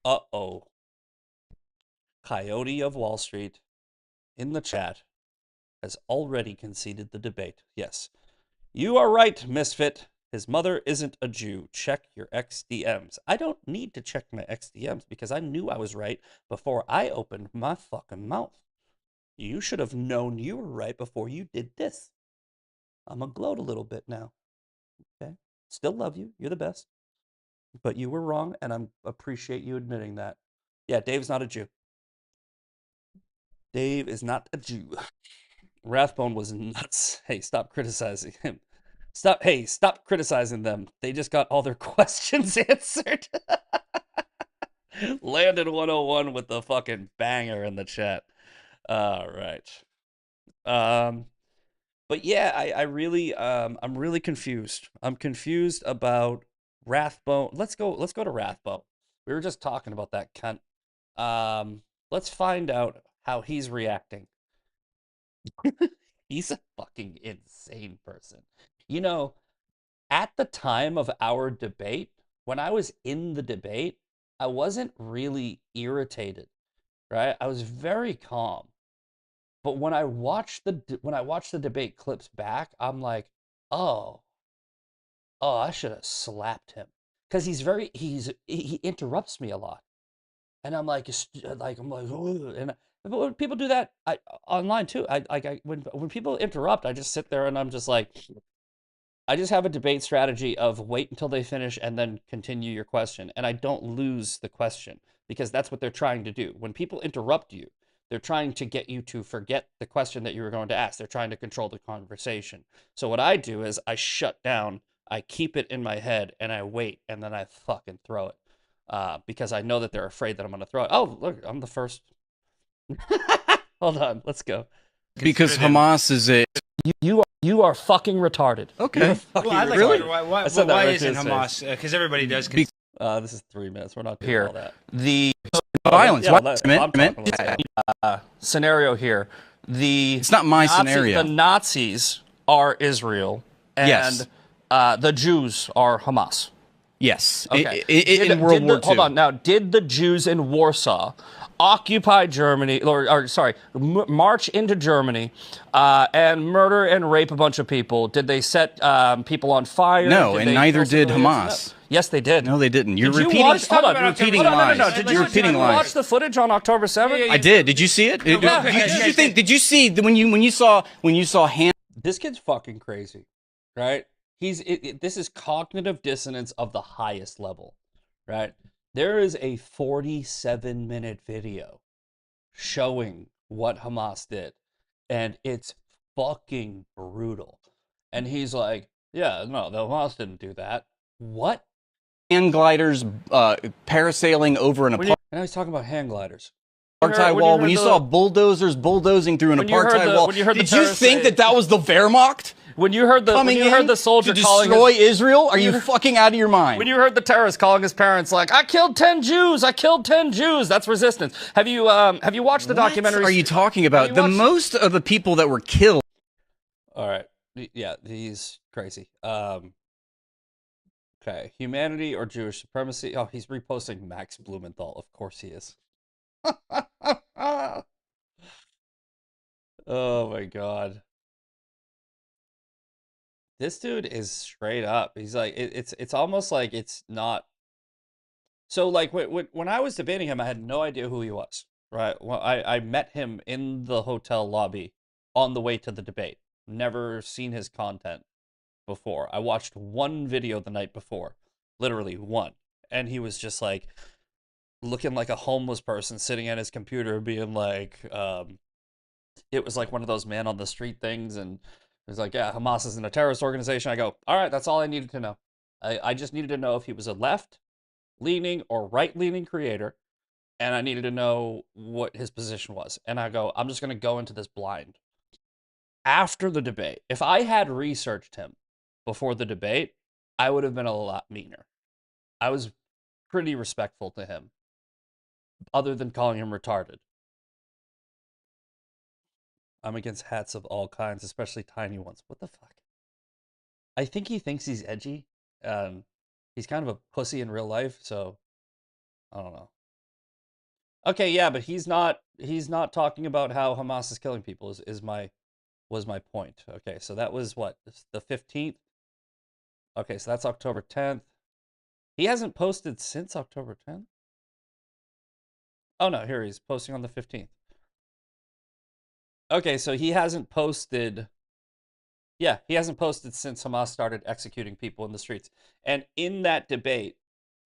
Uh-oh. Coyote of Wall Street in the chat has already conceded the debate. Yes. You are right, Misfit. His mother isn't a Jew. Check your XDMs. I don't need to check my XDMs because I knew I was right before I opened my fucking mouth. You should have known you were right before you did this. I'm gonna gloat a little bit now. Okay? Still love you. You're the best. But you were wrong, and I appreciate you admitting that. Yeah, Dave's not a Jew. Dave is not a Jew. Rathbone was nuts. Hey, stop criticizing him. Stop criticizing them. They just got all their questions answered. Landed 101 with the fucking banger in the chat. All right. But yeah, I'm really confused. I'm confused about Rathbone. Let's go to Rathbone. We were just talking about that cunt. Let's find out how he's reacting. He's a fucking insane person. You know, at the time of our debate, when I was in the debate, I wasn't really irritated, right? I was very calm. But when I watched the debate clips back, I'm like, oh, I should have slapped him because he interrupts me a lot, and I'm like, "Ugh," and but when people do that online too, when people interrupt, I just sit there and I'm just like, I just have a debate strategy of wait until they finish and then continue your question, and I don't lose the question because that's what they're trying to do. When people interrupt you, they're trying to get you to forget the question that you were going to ask. They're trying to control the conversation. So what I do is I shut down, I keep it in my head, and I wait, and then I fucking throw it. Because I know that they're afraid that I'm going to throw it. Oh, look, I'm the first. Hold on, let's go. Because Hamas is a... You are fucking retarded. Okay. Well, I'd like Really? to wonder why isn't Hamas? Because everybody does. This is 3 minutes. We're not doing all that. The violence. Scenario here. It's not my scenario. The Nazis are Israel, and Yes. The Jews are Hamas. Yes. Okay. In World War II. Hold on. Now, did the Jews in Warsaw occupy Germany, or sorry, march into Germany and murder and rape a bunch of people? Did they set people on fire? No, and neither did Hamas. No. Yes, they did. No, they didn't. You're Did you repeating. watch- Hold on, Talk about repeating October- lies. no, Did You're you repeating watch lies. the footage on October 7th? I did. Did you see it? Did you see when you saw This kid's fucking crazy, right? This is cognitive dissonance of the highest level, right? There is a 47-minute video showing what Hamas did, and it's fucking brutal. And he's like, yeah, no, the Hamas didn't do that. What? hand gliders parasailing over an And now he's talking about hand gliders. apartheid wall, when you saw bulldozers bulldozing through an apartheid wall, did you think that was the Wehrmacht? When you heard the soldier to calling destroy Israel? Are you fucking out of your mind? When you heard the terrorist calling his parents like, I killed 10 Jews, that's resistance. Have you watched the documentary? What are you talking about? Most of the people that were killed. All right. Yeah, he's crazy. Okay, humanity or Jewish supremacy? Oh, he's reposting Max Blumenthal. Of course he is. Oh my god. This dude is straight up. He's like, it's almost like it's not. So like when I was debating him, I had no idea who he was. Right? Well, I met him in the hotel lobby on the way to the debate. Never seen his content before. I watched one video the night before, literally one, and he was just like looking like a homeless person sitting at his computer, being like, it was like one of those man on the street things, and it was like, yeah, Hamas isn't a terrorist organization. I go, all right, that's all I needed to know. I just needed to know if he was a left-leaning or right-leaning creator, and I needed to know what his position was. And I go, I'm just going to go into this blind. After the debate, if I had researched him before the debate, I would have been a lot meaner. I was pretty respectful to him, other than calling him retarded. I'm against hats of all kinds, especially tiny ones. What the fuck? I think he thinks he's edgy. He's kind of a pussy in real life, so I don't know. Okay, yeah, but he's not talking about how Hamas is killing people was my point. Okay, so that was what, the 15th? Okay, so that's October 10th. He hasn't posted since October 10th? Oh no, here he's posting on the 15th. Okay, so he hasn't posted. Yeah, he hasn't posted since Hamas started executing people in the streets. And in that debate,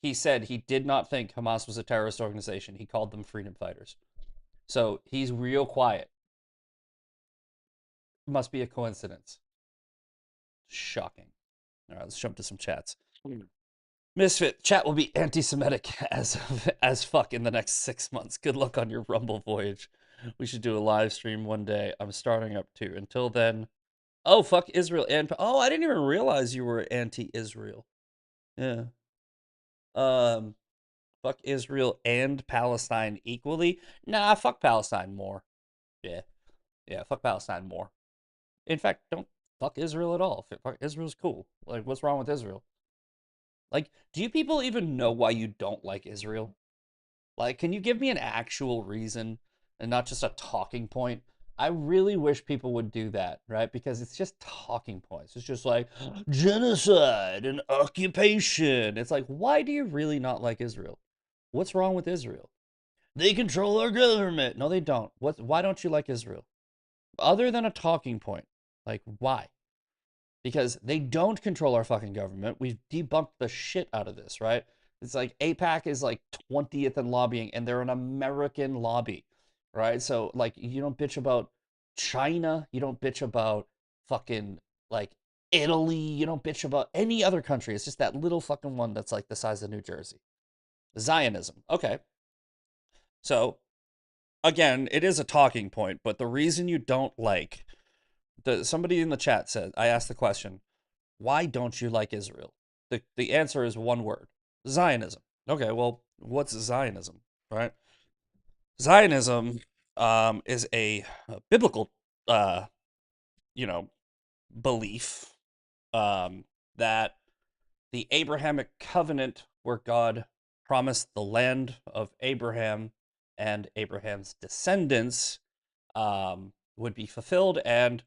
he said he did not think Hamas was a terrorist organization. He called them freedom fighters. So he's real quiet. Must be a coincidence. Shocking. All right, let's jump to some chats. Misfit, chat will be anti-Semitic as fuck in the next 6 months. Good luck on your Rumble voyage. We should do a live stream one day. I'm starting up too. Until then, oh, fuck Israel and... Oh, I didn't even realize you were anti-Israel. Yeah. Fuck Israel and Palestine equally? Nah, fuck Palestine more. Yeah. Yeah, fuck Palestine more. In fact, don't fuck Israel at all. Fuck Israel's cool. Like, what's wrong with Israel? Like, do you people even know why you don't like Israel? Like, can you give me an actual reason and not just a talking point? I really wish people would do that, right? Because it's just talking points. It's just like genocide and occupation. It's like, why do you really not like Israel? What's wrong with Israel? They control our government. No, they don't. Why don't you like Israel? Other than a talking point. Like, why? Because they don't control our fucking government. We've debunked the shit out of this, right? It's like AIPAC is like 20th in lobbying, and they're an American lobby, right? So, like, you don't bitch about China. You don't bitch about fucking, like, Italy. You don't bitch about any other country. It's just that little fucking one that's like the size of New Jersey. Zionism. Okay. So, again, it is a talking point, but the reason you don't like... somebody in the chat said, I asked the question, why don't you like Israel? The answer is one word, Zionism. Okay, well, what's Zionism, right? Zionism is a biblical, belief that the Abrahamic covenant, where God promised the land of Abraham and Abraham's descendants would be fulfilled. And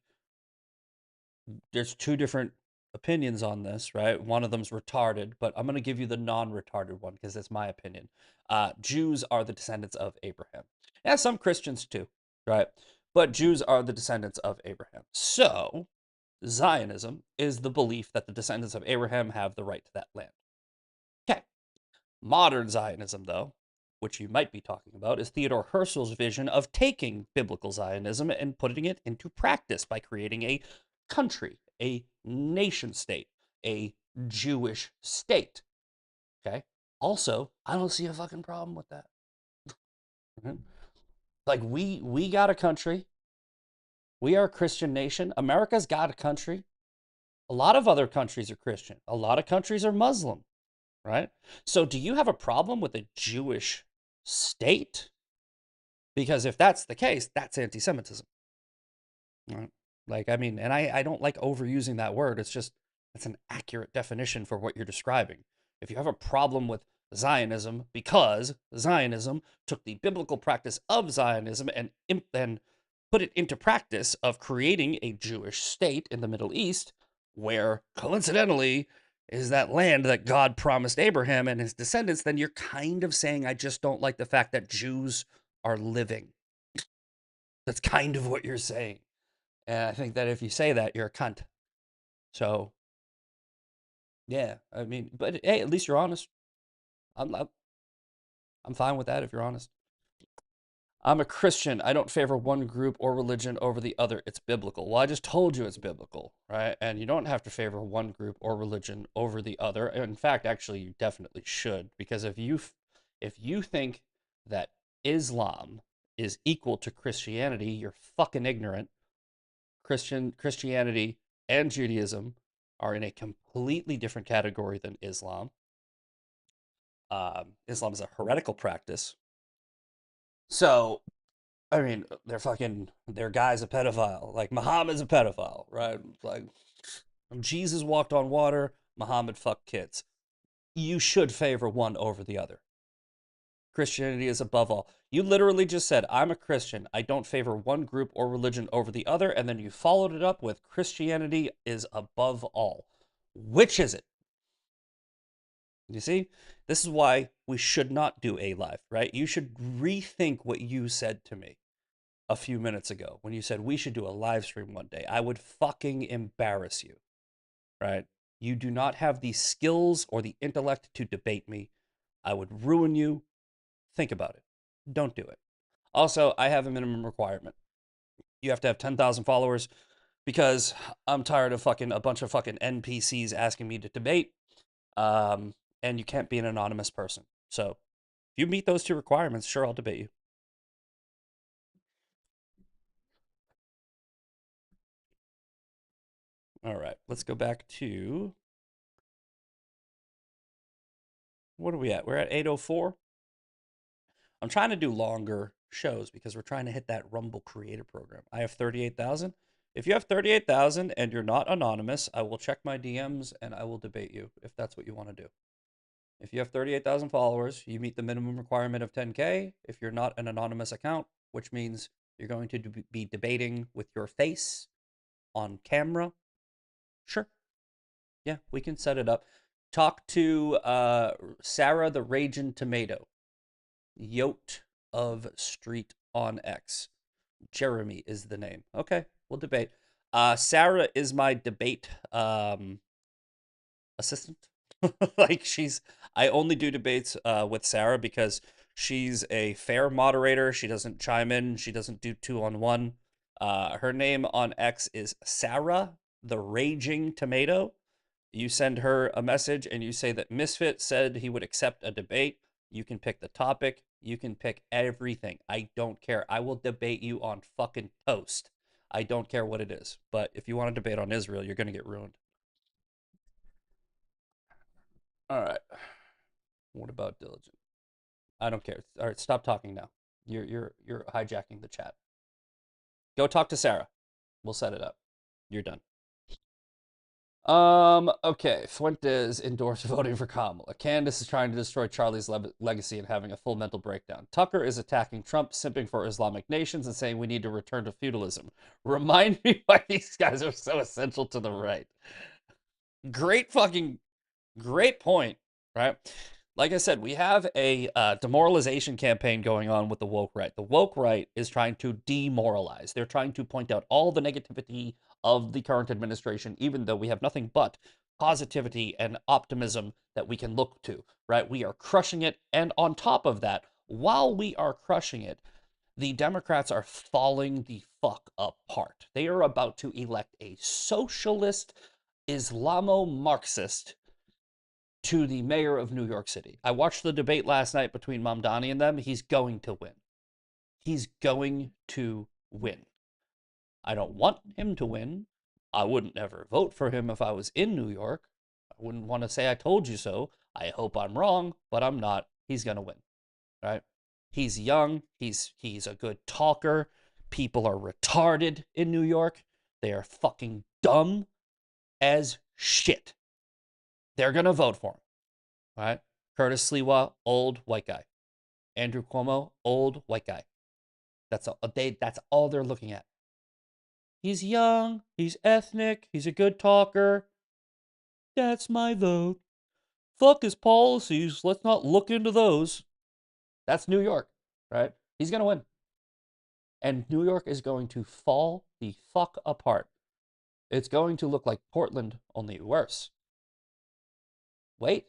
there's two different opinions on this, right? One of them's retarded, but I'm going to give you the non-retarded one because it's my opinion. Jews are the descendants of Abraham. And some Christians too, right? But Jews are the descendants of Abraham. So Zionism is the belief that the descendants of Abraham have the right to that land. Okay. Modern Zionism, though, which you might be talking about, is Theodore Herzl's vision of taking biblical Zionism and putting it into practice by creating a country, a nation state, a Jewish state. Okay? Also, I don't see a fucking problem with that. Like, we got a country. We are a Christian nation. America's got a country. A lot of other countries are Christian. A lot of countries are Muslim, right? So do you have a problem with a Jewish state? Because if that's the case, that's anti-Semitism. Right? Like, I mean, and I don't like overusing that word. It's just, it's an accurate definition for what you're describing. If you have a problem with Zionism because Zionism took the biblical practice of Zionism and put it into practice of creating a Jewish state in the Middle East, where coincidentally is that land that God promised Abraham and his descendants, then you're kind of saying, I just don't like the fact that Jews are living. That's kind of what you're saying. And I think that if you say that, you're a cunt. So, yeah, I mean, but hey, at least you're honest. I'm fine with that if you're honest. I'm a Christian. I don't favor one group or religion over the other. It's biblical. Well, I just told you it's biblical, right? And you don't have to favor one group or religion over the other. In fact, actually, you definitely should, because if you think that Islam is equal to Christianity, you're fucking ignorant. Christianity and Judaism are in a completely different category than Islam. Islam is a heretical practice. So, I mean, their guy's a pedophile. Like, Muhammad's a pedophile, right? Like, Jesus walked on water, Muhammad fucked kids. You should favor one over the other. Christianity is above all. You literally just said, I'm a Christian. I don't favor one group or religion over the other. And then you followed it up with Christianity is above all. Which is it? You see? This is why we should not do a live, right? You should rethink what you said to me a few minutes ago when you said we should do a live stream one day. I would fucking embarrass you, right? You do not have the skills or the intellect to debate me. I would ruin you. Think about it. Don't do it. Also, I have a minimum requirement. You have to have 10,000 followers because I'm tired of a bunch of fucking NPCs asking me to debate. And you can't be an anonymous person. So if you meet those two requirements, sure, I'll debate you. All right, let's go back to, what are we at? We're at 8:04. I'm trying to do longer shows because we're trying to hit that Rumble creator program. I have 38,000. If you have 38,000 and you're not anonymous, I will check my DMs and I will debate you if that's what you want to do. If you have 38,000 followers, you meet the minimum requirement of 10K. If you're not an anonymous account, which means you're going to be debating with your face on camera, sure. Yeah, we can set it up. Talk to Sarah the Raging Tomato. Yote of Street on X. Jeremy is the name. Okay, we'll debate. Sarah is my debate assistant. Like, I only do debates with Sarah because she's a fair moderator. She doesn't chime in. She doesn't do 2-on-1. Her name on X is Sarah the Raging Tomato. You send her a message and you say that Misfit said he would accept a debate. You can pick the topic. You can pick everything. I don't care. I will debate you on fucking toast. I don't care what it is. But if you want to debate on Israel, you're going to get ruined. All right. What about Diligent? I don't care. All right, stop talking now. You're hijacking the chat. Go talk to Sarah. We'll set it up. You're done. Okay. Fuentes endorsed voting for Kamala. Candace is trying to destroy Charlie's legacy and having a full mental breakdown. Tucker is attacking Trump, simping for Islamic nations and saying we need to return to feudalism. Remind me why these guys are so essential to the right. Great point, right? Like I said, we have a demoralization campaign going on with the woke right. The woke right is trying to demoralize. They're trying to point out all the negativity of the current administration, even though we have nothing but positivity and optimism that we can look to, right? We are crushing it. And on top of that, while we are crushing it, the Democrats are falling the fuck apart. They are about to elect a socialist Islamo-Marxist to the mayor of New York City. I watched the debate last night between Mamdani and them. He's going to win. He's going to win. I don't want him to win. I wouldn't ever vote for him if I was in New York. I wouldn't want to say I told you so. I hope I'm wrong, but I'm not. He's going to win. Right? He's young. He's a good talker. People are retarded in New York. They are fucking dumb as shit. They're going to vote for him. All right? Curtis Sliwa, old white guy. Andrew Cuomo, old white guy. That's all they're looking at. He's young, he's ethnic, he's a good talker. That's my vote. Fuck his policies. Let's not look into those. That's New York, right? He's going to win. And New York is going to fall the fuck apart. It's going to look like Portland, only worse. Wait.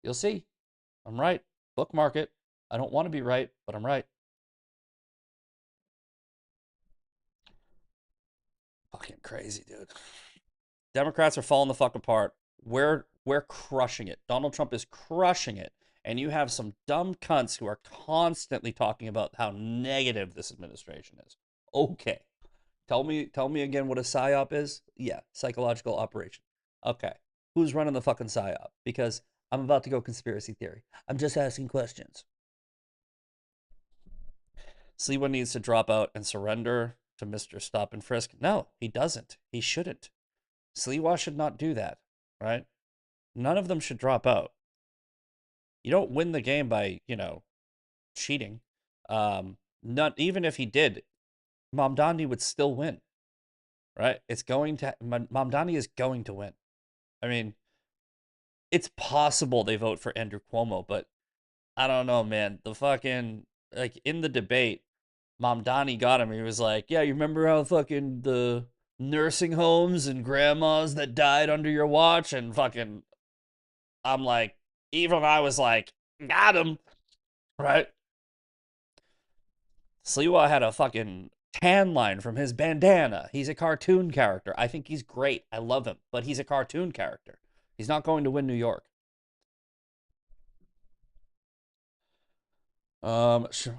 You'll see. I'm right. Bookmark it. I don't want to be right, but I'm right. Fucking crazy, dude. Democrats are falling the fuck apart. We're crushing it. Donald Trump is crushing it. And you have some dumb cunts who are constantly talking about how negative this administration is. Okay. Tell me again what a PSYOP is? Yeah, psychological operation. Okay. Who's running the fucking PSYOP? Because I'm about to go conspiracy theory. I'm just asking questions. Sliwa needs to drop out and surrender to Mr. Stop and Frisk. No, he doesn't. He shouldn't. Sliwa should not do that, right? None of them should drop out. You don't win the game by, cheating. Not even if he did, Mamdani would still win, right? Mamdani is going to win. I mean, it's possible they vote for Andrew Cuomo, but I don't know, man. The fucking, in the debate, Mamdani got him. He was like, yeah, you remember how fucking the nursing homes and grandmas that died under your watch? And fucking, I'm like, even I was like, got him, right? Sliwa had a fucking tan line from his bandana. He's a cartoon character. I think he's great. I love him, but he's a cartoon character. He's not going to win New York.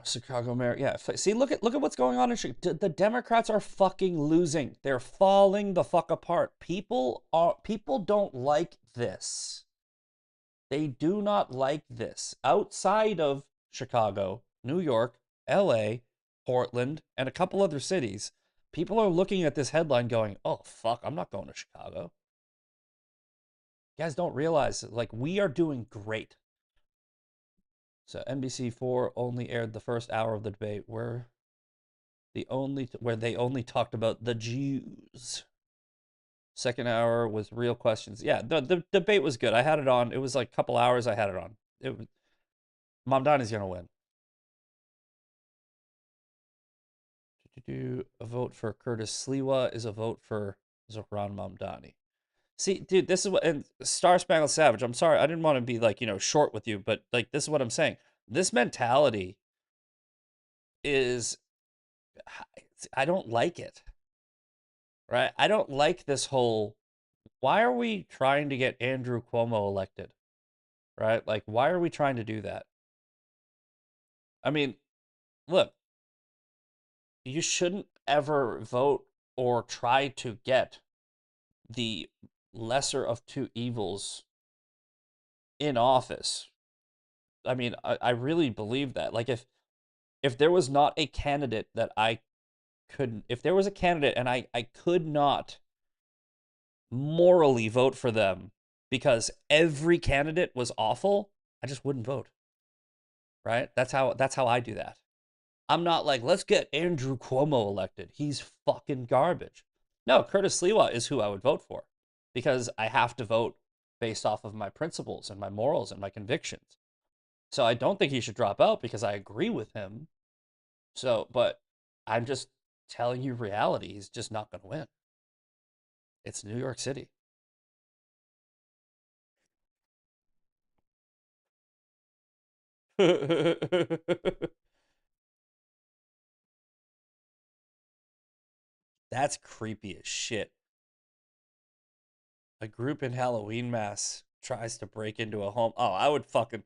Chicago mayor. Yeah. See, look at what's going on in Chicago. The Democrats are fucking losing. They're falling the fuck apart. People don't like this. They do not like this. Outside of Chicago, New York, LA, Portland, and a couple other cities, people are looking at this headline going, oh, fuck, I'm not going to Chicago. You guys don't realize, we are doing great. So NBC4 only aired the first hour of the debate where they only talked about the Jews. Second hour was real questions. Yeah, the debate was good. I had it on. It was like a couple hours I had it on. Mamdani's going to win. A vote for Curtis Sliwa is a vote for Zohran Mamdani. See, dude, this is what, and Star Spangled Savage, I'm sorry, I didn't want to be short with you, but this is what I'm saying. This mentality is, I don't like it, right? I don't like this whole, why are we trying to get Andrew Cuomo elected, right? Why are we trying to do that? I mean, look, you shouldn't ever vote or try to get the lesser of two evils in office. I mean, I really believe that. If there was not a candidate that if there was a candidate and I could not morally vote for them because every candidate was awful, I just wouldn't vote. Right? That's how I do that. I'm not like, let's get Andrew Cuomo elected. He's fucking garbage. No, Curtis Sliwa is who I would vote for because I have to vote based off of my principles and my morals and my convictions. So I don't think he should drop out because I agree with him. So, but I'm just telling you reality. He's just not going to win. It's New York City. That's creepy as shit. A group in Halloween mask tries to break into a home. Oh, I would fucking.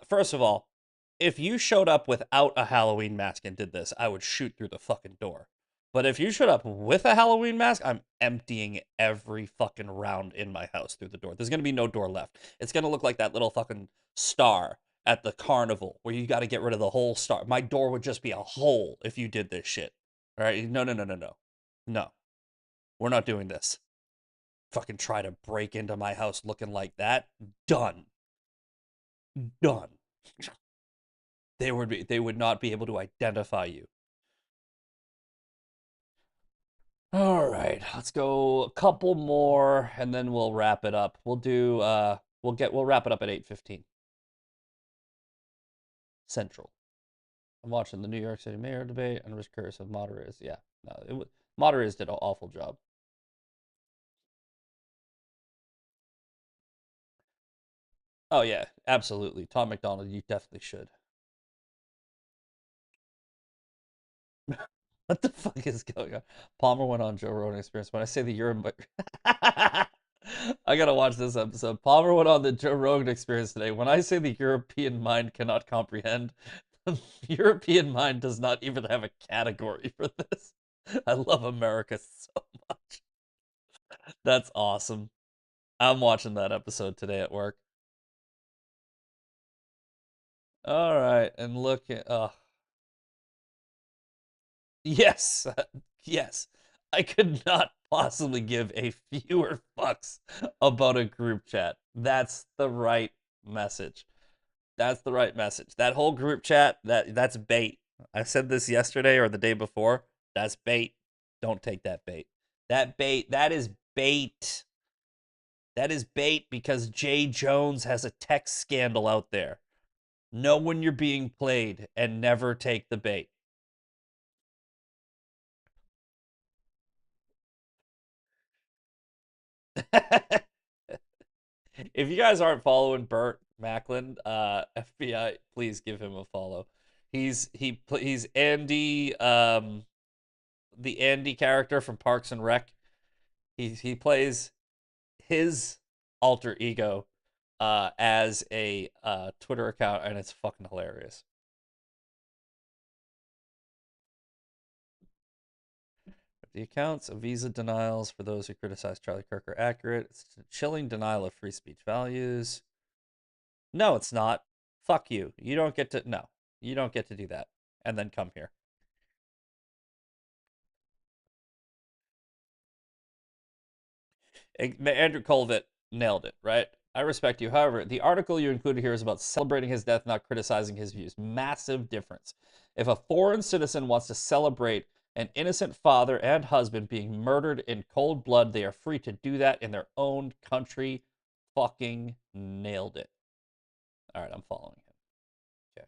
First of all, if you showed up without a Halloween mask and did this, I would shoot through the fucking door. But if you showed up with a Halloween mask, I'm emptying every fucking round in my house through the door. There's going to be no door left. It's going to look like that little fucking star at the carnival where you got to get rid of the whole star. My door would just be a hole if you did this shit. All right? No, no, no, no, no. No. We're not doing this. Fucking try to break into my house looking like that. Done. Done. They would not be able to identify you. All right, let's go a couple more and then we'll wrap it up. We'll wrap it up at 8:15 Central. I'm watching the New York City mayor debate and risk curse of moderates. Yeah, no, moderates did an awful job. Oh yeah, absolutely. Tom McDonald, you definitely should. What the fuck is going on? Palmer went on Joe Rogan Experience. When I say the urine, I gotta watch this episode. Palmer went on the Joe Rogan Experience today. When I say the European mind cannot comprehend, the European mind does not even have a category for this. I love America so much. That's awesome. I'm watching that episode today at work. All right, and look at yes, yes. I could not possibly give a fewer fucks about a group chat. That's the right message. That's the right message. That whole group chat, that's bait. I said this yesterday or the day before. That's bait. Don't take that bait. That is bait. That is bait because Jay Jones has a tech scandal out there. Know when you're being played and never take the bait. If you guys aren't following Burt Macklin, FBI, please give him a follow. He's Andy, the Andy character from Parks and Rec. He plays his alter ego as a Twitter account, and it's fucking hilarious. The accounts of visa denials for those who criticize Charlie Kirk are accurate. It's a chilling denial of free speech values. No, it's not. Fuck you. You don't get to. No, you don't get to do that. And then come here. Andrew Colvett nailed it, right? I respect you. However, the article you included here is about celebrating his death, not criticizing his views. Massive difference. If a foreign citizen wants to celebrate an innocent father and husband being murdered in cold blood, they are free to do that in their own country. Fucking nailed it. All right, I'm following him. Okay.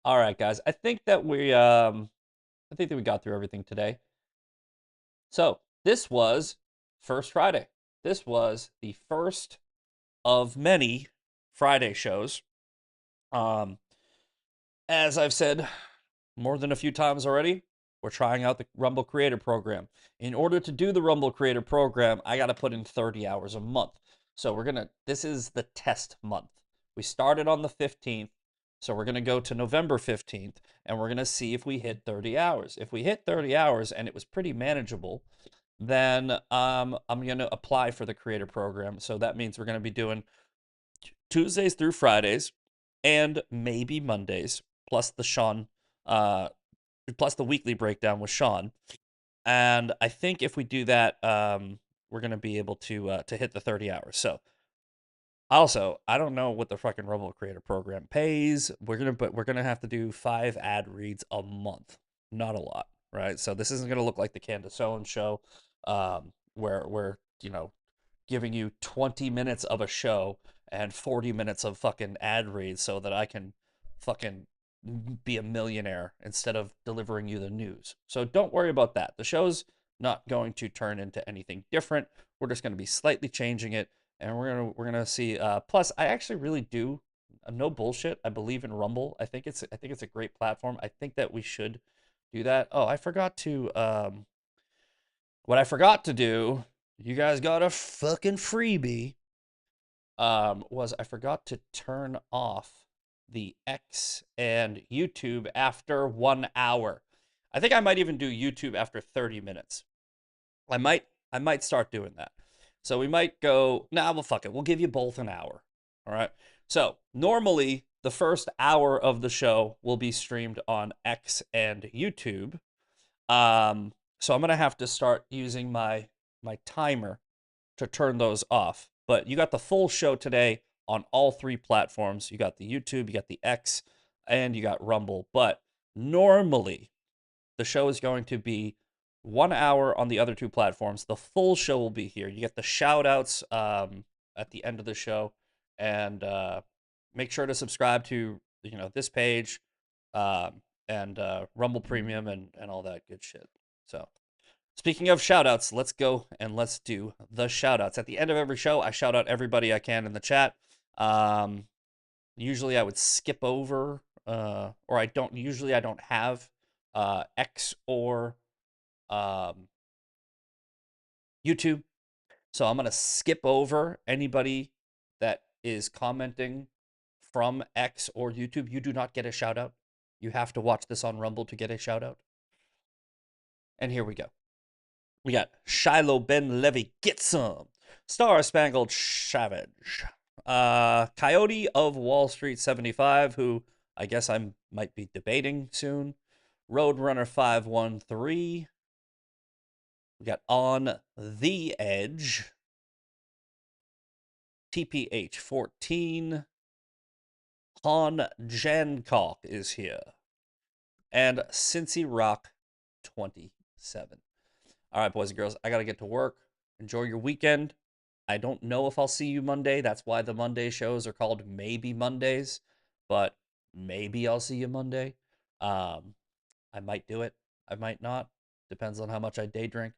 All right, guys. I think that we got through everything today. So this was First Friday. This was the first of many Friday shows. As I've said more than a few times already, we're trying out the Rumble Creator Program. In order to do the Rumble Creator Program, I got to put in 30 hours a month. So this is the test month. We started on the 15th, so we're going to go to November 15th, and we're going to see if we hit 30 hours. If we hit 30 hours and it was pretty manageable, then I'm going to apply for the creator program. So that means we're going to be doing Tuesdays through Fridays and maybe Mondays, plus the weekly breakdown with Sean. And I think if we do that, we're gonna be able to hit the 30 hours. So also, I don't know what the fucking Rumble Creator Program pays. We're gonna have to do 5 ad reads a month. Not a lot, right? So this isn't gonna look like the Candace Owens show, where we're giving you 20 minutes of a show and 40 minutes of fucking ad reads so that I can fucking be a millionaire instead of delivering you the news. So don't worry about that. The show's not going to turn into anything different. We're just going to be slightly changing it, and we're gonna see. Plus, I actually really do. No bullshit. I believe in Rumble. I think it's a great platform. I think that we should do that. Oh, I forgot to. What I forgot to do. You guys got a fucking freebie. Was I forgot to turn off the X and YouTube after 1 hour. I think I might even do YouTube after 30 minutes. I might start doing that. So we might go, nah, well, fuck it. We'll give you both an hour. All right. So normally the first hour of the show will be streamed on X and YouTube. So I'm gonna have to start using my timer to turn those off. But you got the full show today on all 3 platforms. You got the YouTube, you got the X, and you got Rumble. But normally the show is going to be 1 hour on the other 2 platforms. The full show will be here. You get the shout outs at the end of the show. And make sure to subscribe to this page and Rumble Premium and all that good shit. So speaking of shoutouts, let's go and let's do the shoutouts. At the end of every show, I shout out everybody I can in the chat. Usually I would skip over, or I don't have X or YouTube. So I'm going to skip over anybody that is commenting from X or YouTube. You do not get a shout out. You have to watch this on Rumble to get a shout out. And here we go. We got Shiloh Ben Levy, get some. Star Spangled Savage. Coyote of Wall Street 75, who I guess I might be debating soon. Roadrunner 513. We got On the Edge. TPH 14. Han Jancock is here. And Cincy Rock 27. All right, boys and girls, I got to get to work. Enjoy your weekend. I don't know if I'll see you Monday. That's why the Monday shows are called Maybe Mondays. But maybe I'll see you Monday. I might do it. I might not. Depends on how much I day drink.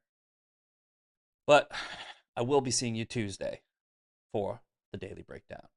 But I will be seeing you Tuesday for the Daily Breakdown.